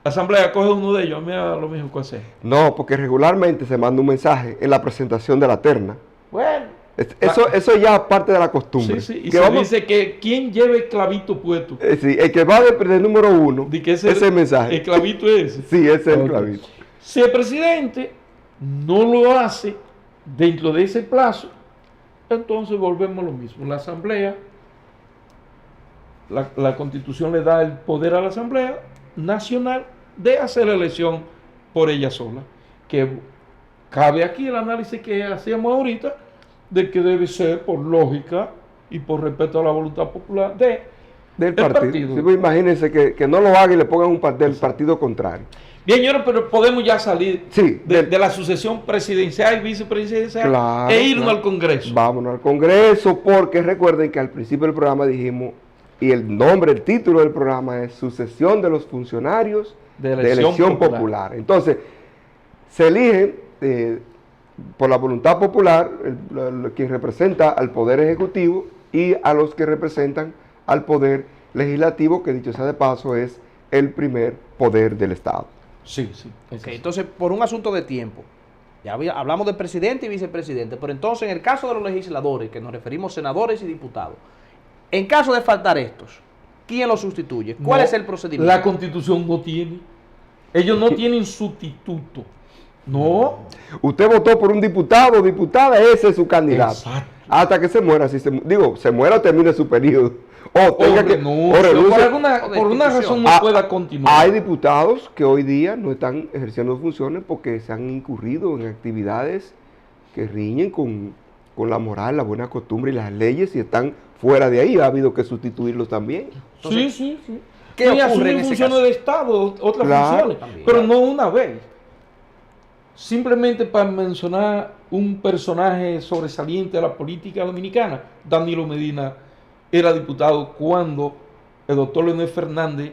la asamblea coge uno de ellos, a mí a lo mismo que hacer. No, porque regularmente se manda un mensaje en la presentación de la terna. Bueno. Eso ya es parte de la costumbre. Sí, y se dice que quien lleve el clavito puesto. Sí, el que va del número uno, ese mensaje. El clavito es ese. Sí, ese es el clavito. Si el presidente no lo hace dentro de ese plazo, entonces volvemos a lo mismo. La asamblea, la Constitución le da el poder a la Asamblea Nacional de hacer la elección por ella sola. Que cabe aquí el análisis que hacíamos ahorita, de que debe ser por lógica y por respeto a la voluntad popular de Del partido. Sí, pues imagínense que no lo haga y le pongan del partido contrario. Bien, señores, pero podemos ya salir sí, de la sucesión presidencial y vicepresidencial claro, e irnos al Congreso. Vámonos al Congreso, porque recuerden que al principio del programa dijimos, y el título del programa es Sucesión de los funcionarios de elección popular. Entonces, se eligen por la voluntad popular quien representa al Poder Ejecutivo y a los que representan al Poder Legislativo, que dicho sea de paso es el primer poder del Estado. Sí, sí. Okay, entonces, por un asunto de tiempo, ya hablamos de presidente y vicepresidente, pero entonces en el caso de los legisladores, que nos referimos senadores y diputados, en caso de faltar estos, ¿quién los sustituye? ¿Cuál es el procedimiento? La Constitución no tiene. Ellos no tienen sustituto. No. Usted votó por un diputado o diputada, ese es su candidato. Exacto. Hasta que se muera. Si se muera o termine su periodo. O tenga que por una razón no pueda continuar. Hay diputados que hoy día no están ejerciendo funciones porque se han incurrido en actividades que riñen con la moral, la buena costumbre y las leyes y están fuera de ahí. Ha habido que sustituirlos también. Entonces, sí. ¿Qué ocurre en ese funciones caso? de Estado, otras funciones, también, pero no una vez. Simplemente para mencionar un personaje sobresaliente de la política dominicana, Danilo Medina era diputado cuando el doctor Leonel Fernández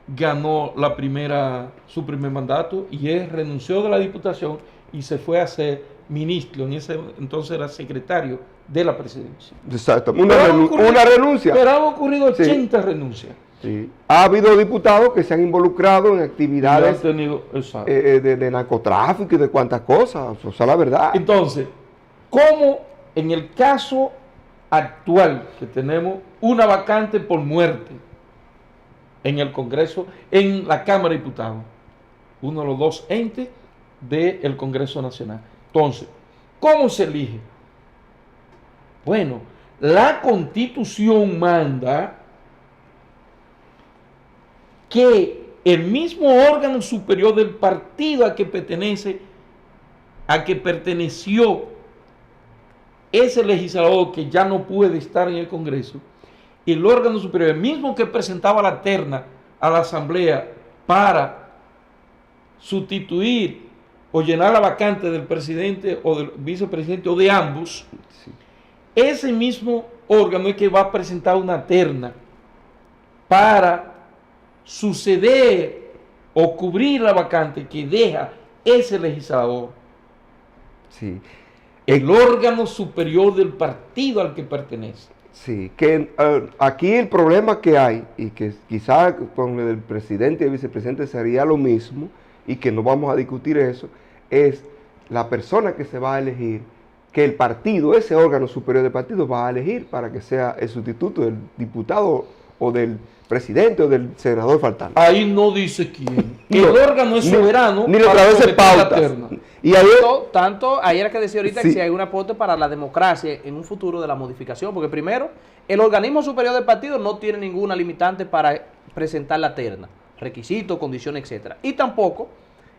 ganó su primer mandato y él renunció de la diputación y se fue a ser ministro, en ese entonces era secretario de la presidencia. Exacto, una renuncia. Pero han ocurrido 80 renuncias. Sí. Ha habido diputados que se han involucrado en actividades de narcotráfico y de cuantas cosas, o sea, la verdad. Entonces, ¿cómo en el caso actual que tenemos una vacante por muerte en el Congreso, en la Cámara de Diputados, uno de los dos entes del Congreso Nacional? Entonces, ¿cómo se elige? Bueno, la Constitución manda que el mismo órgano superior del partido a que perteneció ese legislador que ya no puede estar en el Congreso, el órgano superior, el mismo que presentaba la terna a la Asamblea para sustituir o llenar la vacante del presidente o del vicepresidente o de ambos, sí, ese mismo órgano es que va a presentar una terna para suceder o cubrir la vacante que deja ese legislador. Sí. El órgano superior del partido al que pertenece. Sí, que aquí el problema que hay, y que quizá con el presidente y el vicepresidente sería lo mismo, y que no vamos a discutir eso, es la persona que se va a elegir, que el partido, ese órgano superior del partido va a elegir para que sea el sustituto del diputado o del presidente o del senador faltante. Ahí no dice quién. El órgano es soberano. Ni le establece pautas. Y ahí ahí era que decía ahorita, sí, que si hay un aporte para la democracia en un futuro de la modificación, porque primero, el organismo superior del partido no tiene ninguna limitante para presentar la terna, requisitos, condiciones, etcétera. Y tampoco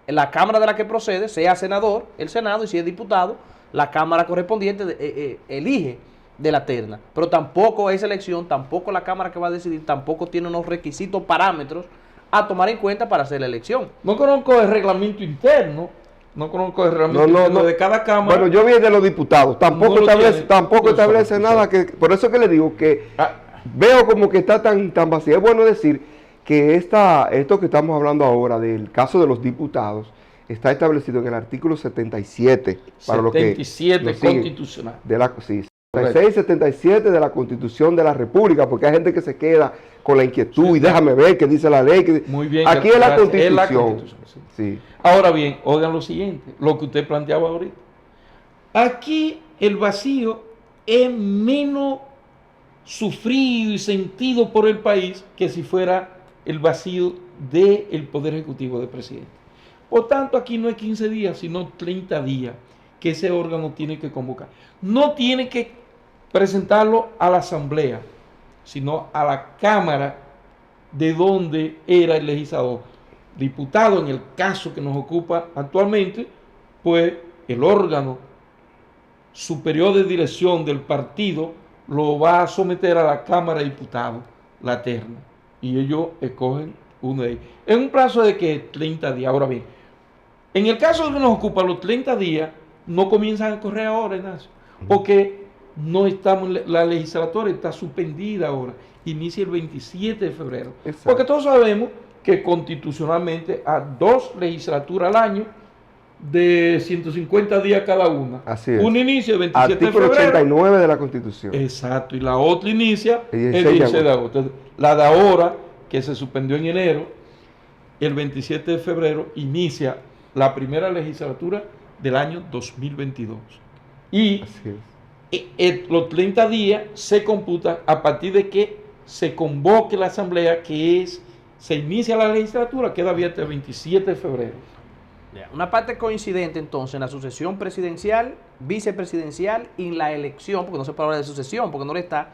en la Cámara de la que procede, sea senador, el Senado, y si es diputado, la Cámara correspondiente elige de la terna. Pero tampoco esa elección, tampoco la Cámara que va a decidir, tampoco tiene unos requisitos, parámetros a tomar en cuenta para hacer la elección. No conozco el reglamento interno, de cada Cámara. Bueno, yo vi de los diputados, tampoco establece nada, que por eso que le digo que veo como que está tan vacía. Es bueno decir que esto que estamos hablando ahora del caso de los diputados está establecido en el artículo 77 para los que constitucional. De la 76, 77 de la Constitución de la República, porque hay gente que se queda con la inquietud y déjame ver qué dice la ley. Muy bien. Aquí es la Constitución. Sí. Ahora bien, oigan lo siguiente, lo que usted planteaba ahorita. Aquí el vacío es menos sufrido y sentido por el país que si fuera el vacío del Poder Ejecutivo del presidente. Por tanto, aquí no es 15 días, sino 30 días que ese órgano tiene que convocar. No tiene que presentarlo a la Asamblea, sino a la Cámara de donde era el legislador. Diputado, en el caso que nos ocupa actualmente, pues el órgano superior de dirección del partido lo va a someter a la Cámara de Diputados la terna y ellos escogen uno de ellos. En un plazo de que 30 días. Ahora bien, en el caso de que nos ocupa los 30 días, no comienzan a correr ahora, Ignacio, porque no estamos, la legislatura está suspendida ahora, inicia el 27 de febrero. Exacto. Porque todos sabemos que constitucionalmente a 2 legislaturas al año de 150 días cada una. Así es. Una inicia el 27 Artículo de febrero. 89 de la Constitución. Exacto, y la otra inicia El el 16 de 16 de agosto. Entonces, la de ahora, que se suspendió en enero, el 27 de febrero inicia la primera legislatura del año 2022. Y Así es. los 30 días se computan a partir de que se convoque la asamblea, se inicia la legislatura, queda abierta el 27 de febrero. Una parte coincidente entonces en la sucesión presidencial, vicepresidencial y en la elección, porque no se puede hablar de sucesión, porque no le está,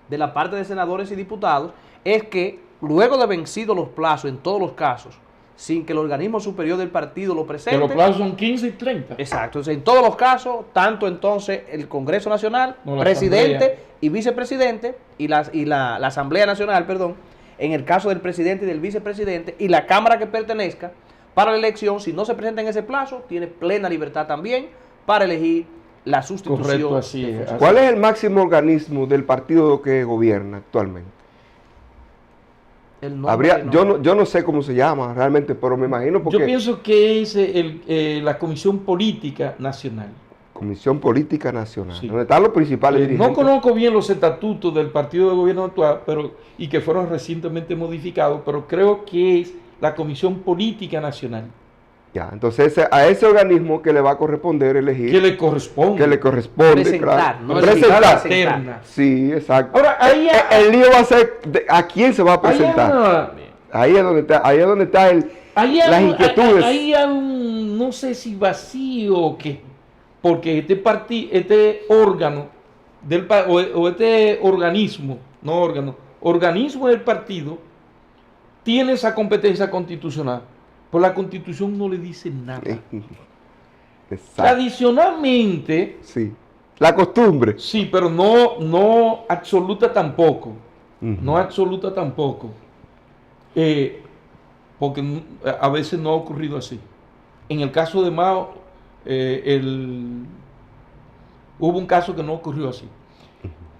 de la parte de senadores y diputados, es que luego de vencidos los plazos en todos los casos, sin que el organismo superior del partido lo presente. Que los plazos son 15 y 30. Exacto, entonces en todos los casos, tanto entonces el Congreso Nacional, No, la presidente Asamblea. y vicepresidente, y la Asamblea Nacional, perdón, en el caso del presidente y del vicepresidente, y la Cámara que pertenezca, para la elección, si no se presenta en ese plazo, tiene plena libertad también para elegir la sustitución. Correcto, así de es. funcionarios. ¿Cuál es el máximo organismo del partido que gobierna actualmente? El nombre Habría, no- yo no sé cómo se llama realmente, pero me imagino porque Yo pienso que es la Comisión Política Nacional. Comisión Política Nacional, Sí. donde están los principales No dirigentes. conozco bien los estatutos del partido de gobierno actual, y que fueron recientemente modificados, pero creo que es la Comisión Política Nacional, Ya, entonces a ese organismo que le va a corresponder elegir, que le corresponde. que le corresponde, Presentar, claro. no Presentar. la terna. Sí, exacto. Ahora, ahí El lío va a ser a quién se va a ahí hay presentar. una- Ahí es donde está ahí hay las un- inquietudes. ahí hay un, no sé si vacío o qué, porque este órgano o este organismo, no órgano, organismo del partido tiene esa competencia constitucional, pero la Constitución no le dice nada. Exacto. Tradicionalmente, Sí. La costumbre. sí, pero no absoluta tampoco. Ujú. No absoluta tampoco. Porque a veces no ha ocurrido así. En el caso de Mao, hubo un caso que no ocurrió así.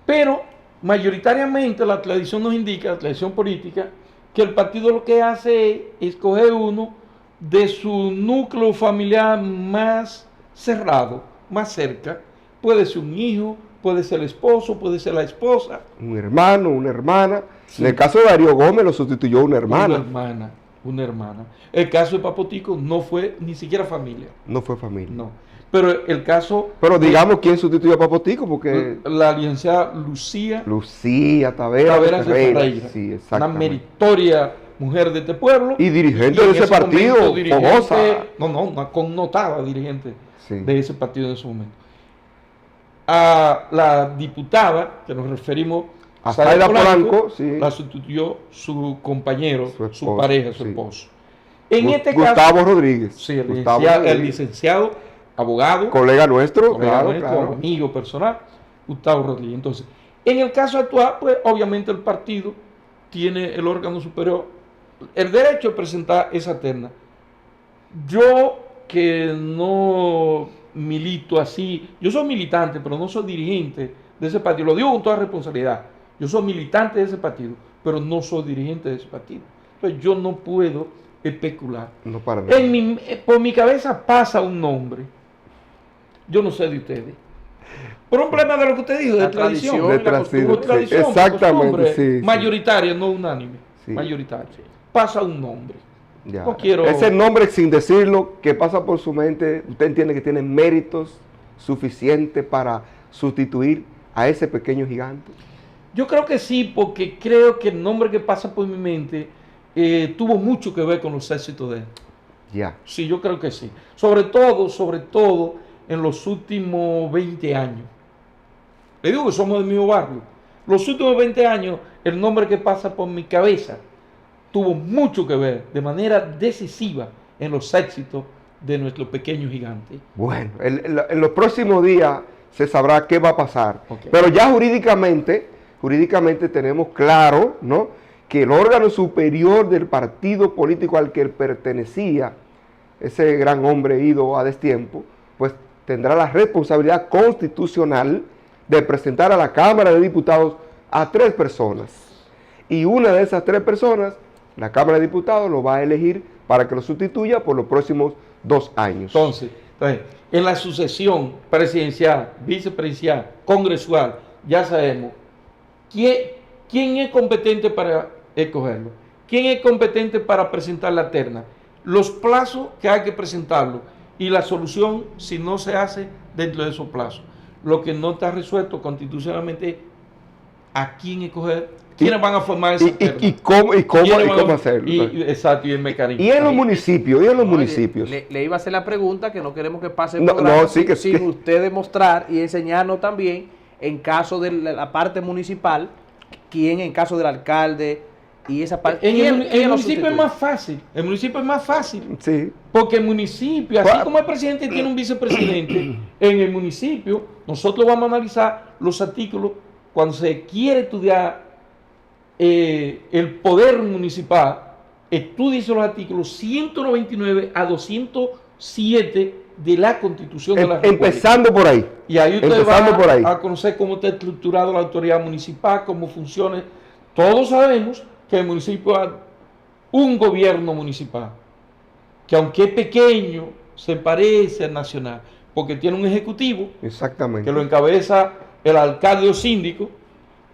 Pero mayoritariamente la tradición nos indica, la tradición política, que el partido lo que hace es escoger uno de su núcleo familiar más cerrado, más cerca. Puede ser un hijo, puede ser el esposo, puede ser la esposa. Un hermano, una hermana. Sí. En el caso de Darío Gómez lo sustituyó una hermana. Una hermana. El caso de Papotico no fue ni siquiera familia. No fue familia. No. Pero el caso. Pero digamos quién sustituyó a Papotico, porque La licenciada Lucía Lucía Taveras Taveras de Ferreira. Ferreira. Sí, Una exactamente. meritoria mujer de este pueblo. Y dirigente en de ese partido, momento dirigente- famosa. No, una connotada dirigente Sí. de ese partido en ese momento. A la diputada, que nos referimos A Zaida Zaida Polanco, sí. la sustituyó su compañero, Su su esposo, pareja, su sí. esposo. En este Gustavo caso, Rodríguez. sí, el Gustavo licenciado, el Rodríguez. licenciado abogado, Colega nuestro, colega claro, nuestro, claro. amigo personal, Gustavo Rodríguez. Entonces, en el caso actual, pues obviamente el partido tiene el órgano superior, el derecho de presentar esa terna. Yo que no milito así, yo soy militante, pero no soy dirigente de ese partido, lo digo con toda responsabilidad, yo soy militante de ese partido, pero no soy dirigente de ese partido. Entonces yo no puedo especular. No para nada. Por mi cabeza pasa un nombre, yo no sé de ustedes, por un problema de lo que usted dijo, de La tradición, tradición De y la tradición, costumbre. por tradición, por exactamente, costumbre, sí, sí. mayoritaria, no unánime, Sí. mayoritaria. Pasa un nombre. Ya. No quiero- Ese nombre, sin decirlo, que pasa por su mente, usted entiende que tiene méritos suficientes para sustituir a ese pequeño gigante. Yo creo que sí, porque creo que el nombre que pasa por mi mente tuvo mucho que ver con los éxitos de él. Ya. Sí, yo creo que sí. Sobre todo en los últimos 20 años. Le digo que somos del mismo barrio. Los últimos 20 años, el nombre que pasa por mi cabeza tuvo mucho que ver de manera decisiva en los éxitos de nuestro pequeño gigante. Bueno, en los próximos días se sabrá qué va a pasar. Ok. Pero ya jurídicamente tenemos claro, ¿no?, que el órgano superior del partido político al que él pertenecía, ese gran hombre ido a destiempo, pues tendrá la responsabilidad constitucional de presentar a la Cámara de Diputados a 3 personas. Y una de esas 3 personas, la Cámara de Diputados lo va a elegir para que lo sustituya por los próximos 2 años. Entonces, en la sucesión presidencial, vicepresidencial, congresual, ya sabemos quién es competente para escogerlo, quién es competente para presentar la terna, los plazos que hay que presentarlo y la solución si no se hace dentro de esos plazos. Lo que no está resuelto constitucionalmente es a quién escoger, quiénes van a formar esa terna. Y cómo hacerlo. Exacto, y el mecanismo. Y en los municipios, Le iba a hacer la pregunta, que no queremos que pase el No, programa no, sí, sin usted demostrar y enseñarnos también, en caso de la parte municipal, quién en caso del alcalde y esa parte. En el municipio es más fácil. El municipio es más fácil. Sí. Porque el municipio, así como el presidente tiene un vicepresidente, en el municipio nosotros vamos a analizar los artículos cuando se quiere estudiar el poder municipal. Estudiese los artículos 199 a 207 de la Constitución de la República. Empezando por ahí. Y ahí usted va a conocer cómo está estructurada la autoridad municipal, cómo funciona. Todos sabemos que el municipio es un gobierno municipal, que aunque es pequeño, se parece al nacional, porque tiene un ejecutivo, exactamente, que lo encabeza el alcalde o síndico,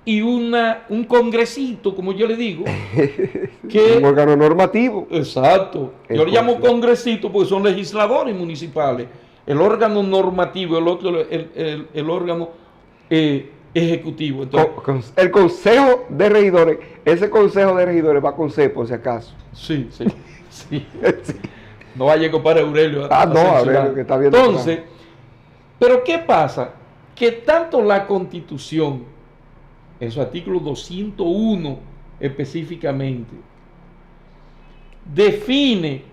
y un congresito, como yo le digo, que un órgano normativo. Exacto. Yo le llamo congresito porque son legisladores municipales. El órgano normativo, el otro, el órgano ejecutivo. Entonces, el consejo de regidores, ese consejo de regidores va con C, por si acaso. Sí. Sí. No vaya a llegar para Aurelio. Aurelio, que está viendo. Entonces, pero ¿qué pasa? Que tanto la Constitución, en su artículo 201 específicamente, define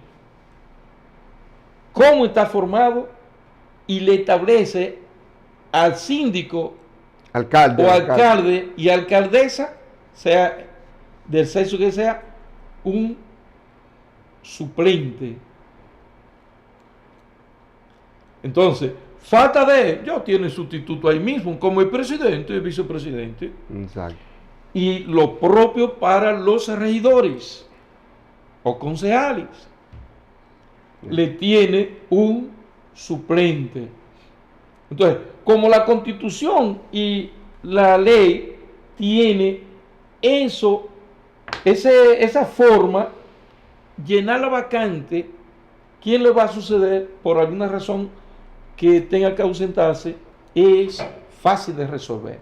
cómo está formado y le establece al síndico, alcalde y alcaldesa, sea del sexo que sea, un suplente. Entonces, falta de ello, tiene sustituto ahí mismo, como el presidente y el vicepresidente. Exacto. Y lo propio para los regidores o concejales. Le tiene un suplente. Entonces, como la Constitución y la ley tiene esa forma, llenar la vacante, ¿quién le va a suceder por alguna razón que tenga que ausentarse? Es fácil de resolver.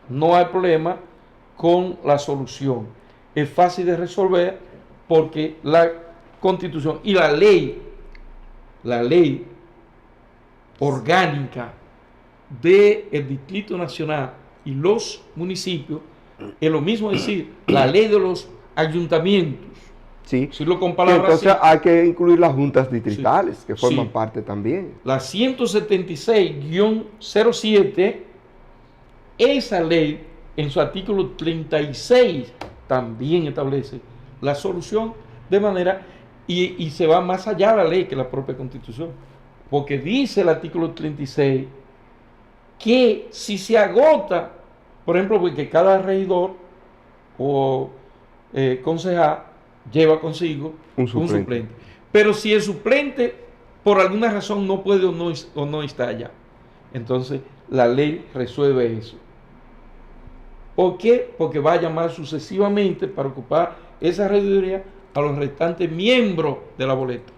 No hay problema con la solución. Es fácil de resolver porque la Constitución y la ley orgánica del Distrito Nacional y los municipios, es lo mismo decir, la ley de los ayuntamientos. Sí. Si lo comparamos entonces así, hay que incluir las juntas distritales, sí, que forman sí, parte también. La 176-07, esa ley en su artículo 36 también establece la solución de manera, y se va más allá de la ley que la propia Constitución, porque dice el artículo 36 que si se agota, por ejemplo, porque cada regidor o concejal lleva consigo un suplente. Pero si el suplente por alguna razón no puede o no está allá, entonces la ley resuelve eso. ¿Por qué? Porque va a llamar sucesivamente para ocupar esa regiduría a los restantes miembros de la boleta.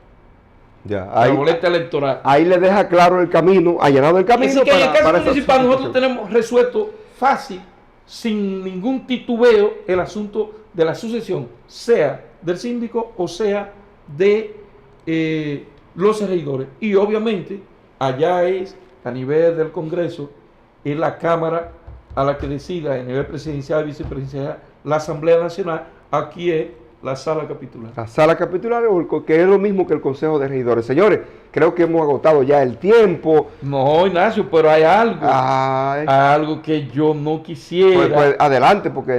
Ya, la boleta electoral. Ahí le deja claro el camino, allanado el camino. Así que en el caso municipal nosotros tenemos resuelto fácil, sin ningún titubeo, el asunto de la sucesión, sea del síndico o sea de los regidores. Y obviamente allá es a nivel del Congreso, es la Cámara a la que decida a nivel presidencial, vicepresidencial, la Asamblea Nacional. Aquí es la sala capitular. La sala capitular, que es lo mismo que el Consejo de Regidores. Señores, creo que hemos agotado ya el tiempo. No, Ignacio, pero hay algo que yo no quisiera. Pues adelante, porque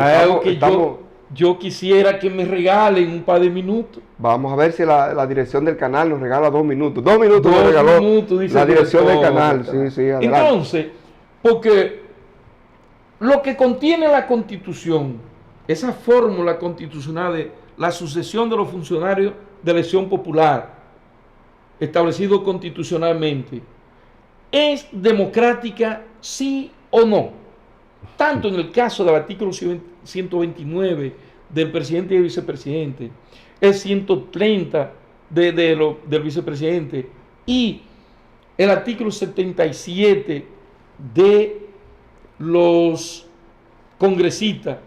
yo quisiera que me regalen un par de minutos. Vamos a ver si la dirección del canal nos regala 2 minutos. 2 minutos Dos nos regaló minutos, dice la el dirección del director canal. del canal. Sí, sí, adelante. Entonces, porque lo que contiene la Constitución, esa fórmula constitucional de la sucesión de los funcionarios de elección popular, establecido constitucionalmente, ¿es democrática sí o no? Tanto en el caso del artículo 129 del presidente y el vicepresidente, el 130 del vicepresidente y el artículo 77 de los congresistas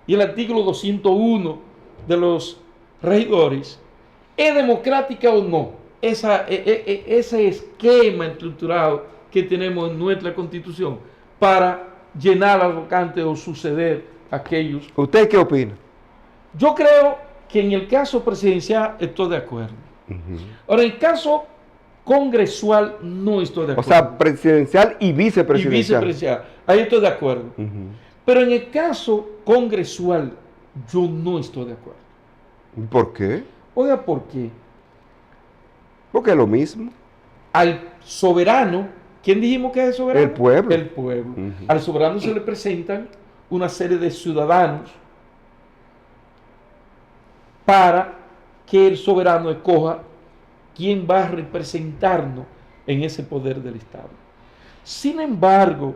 y el artículo 201 de los regidores, ¿es democrática o no ese esquema estructurado que tenemos en nuestra Constitución para llenar las vacantes o suceder aquellos? ¿Usted qué opina? Yo creo que en el caso presidencial estoy de acuerdo. Ahora, en el caso congresual no estoy de O acuerdo. sea, presidencial y vicepresidencial. Y vicepresidencial, ahí estoy de acuerdo. Pero en el caso congresual yo no estoy de acuerdo. ¿Por qué? Oiga, ¿por qué? Porque es lo mismo. Al soberano, ¿quién dijimos que es el soberano? El pueblo. El pueblo. Al soberano se le presentan una serie de ciudadanos para que el soberano escoja quién va a representarnos en ese poder del Estado. Sin embargo,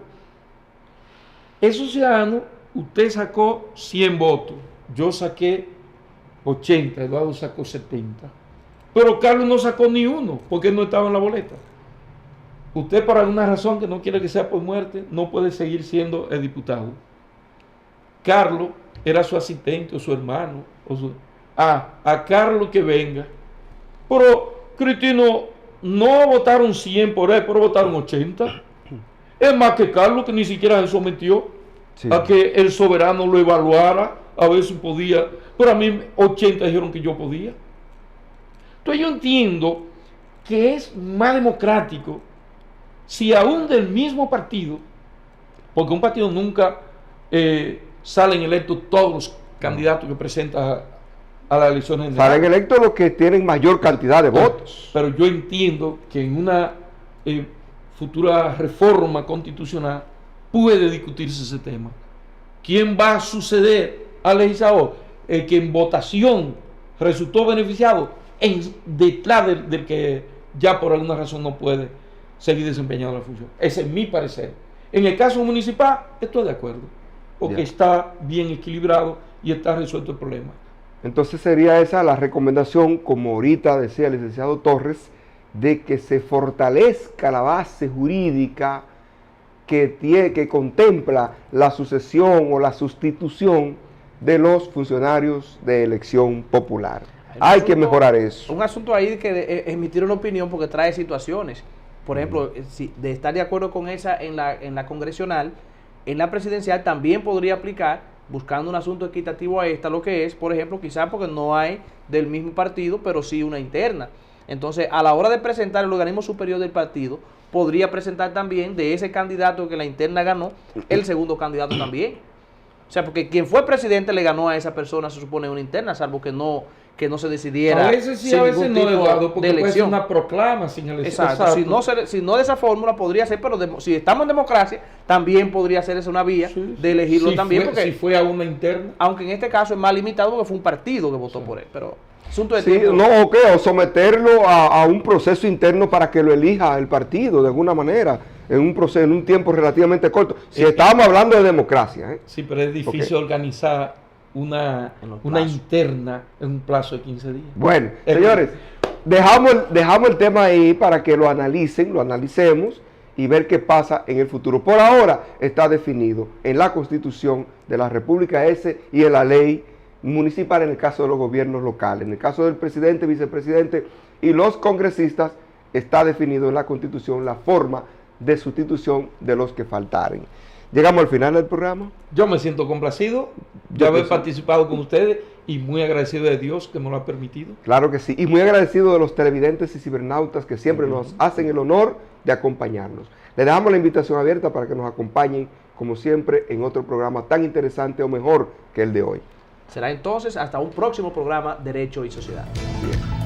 esos ciudadanos, usted sacó 100 votos, yo saqué 80, Eduardo sacó 70. Pero Carlos no sacó ni uno, porque no estaba en la boleta. Usted, por alguna razón que no quiere que sea por muerte, no puede seguir siendo el diputado. Carlos era su asistente o su hermano. A Carlos que venga. Pero Cristino, no votaron 100 por él, pero votaron 80. Es más que Carlos, que ni siquiera se sometió a que el soberano lo evaluara, a ver si podía. Pero a mí 80 dijeron que yo podía. Entonces yo entiendo que es más democrático si aún del mismo partido, porque un partido nunca salen electos todos los candidatos que presenta a las elecciones generales. Salen electos los que tienen mayor cantidad de votos. Pero yo entiendo que en una futura reforma constitucional puede discutirse ese tema. ¿Quién va a suceder al legislador? El que en votación resultó beneficiado detrás del que ya por alguna razón no puede seguir desempeñando la función. Ese es mi parecer. En el caso municipal estoy de acuerdo, porque está bien equilibrado y está resuelto el problema. Entonces sería esa la recomendación, como ahorita decía el licenciado Torres, de que se fortalezca la base jurídica que contempla la sucesión o la sustitución de los funcionarios de elección popular. Hay que mejorar eso. Un asunto ahí que emitir una opinión porque trae situaciones. Por ejemplo, de estar de acuerdo con esa en la congresional, en la presidencial también podría aplicar, buscando un asunto equitativo a esta, lo que es, por ejemplo, quizás porque no hay del mismo partido, pero sí una interna. Entonces, a la hora de presentar el organismo superior del partido, podría presentar también de ese candidato que la interna ganó, el segundo candidato también. O sea, porque quien fue presidente le ganó a esa persona, se supone, una interna, salvo que no se decidiera. A veces sí, a veces no, Eduardo, porque puede ser una proclama sin elección. Exacto. Si no de esa fórmula podría ser, pero si estamos en democracia, también podría ser esa una vía de elegirlo también. Si fue a una interna. Aunque en este caso es más limitado porque fue un partido que votó por él, pero asunto de tiempo. O someterlo a un proceso interno para que lo elija el partido de alguna manera, en un tiempo relativamente corto. Si estamos hablando de democracia. Sí, pero es difícil organizar una interna en un plazo de 15 días. Bueno, señores, dejamos el tema ahí para que lo analicemos y ver qué pasa en el futuro. Por ahora está definido en la Constitución de la República y en la ley municipal en el caso de los gobiernos locales. En el caso del presidente, vicepresidente y los congresistas está definido en la Constitución la forma de sustitución de los que faltaren. Llegamos al final del programa. Yo me siento complacido de haber participado con ustedes y muy agradecido de Dios que me lo ha permitido. Claro que sí, y muy agradecido de los televidentes y cibernautas que siempre nos hacen el honor de acompañarnos. Le dejamos la invitación abierta para que nos acompañen, como siempre, en otro programa tan interesante o mejor que el de hoy. Será entonces hasta un próximo programa Derecho y Sociedad. Bien.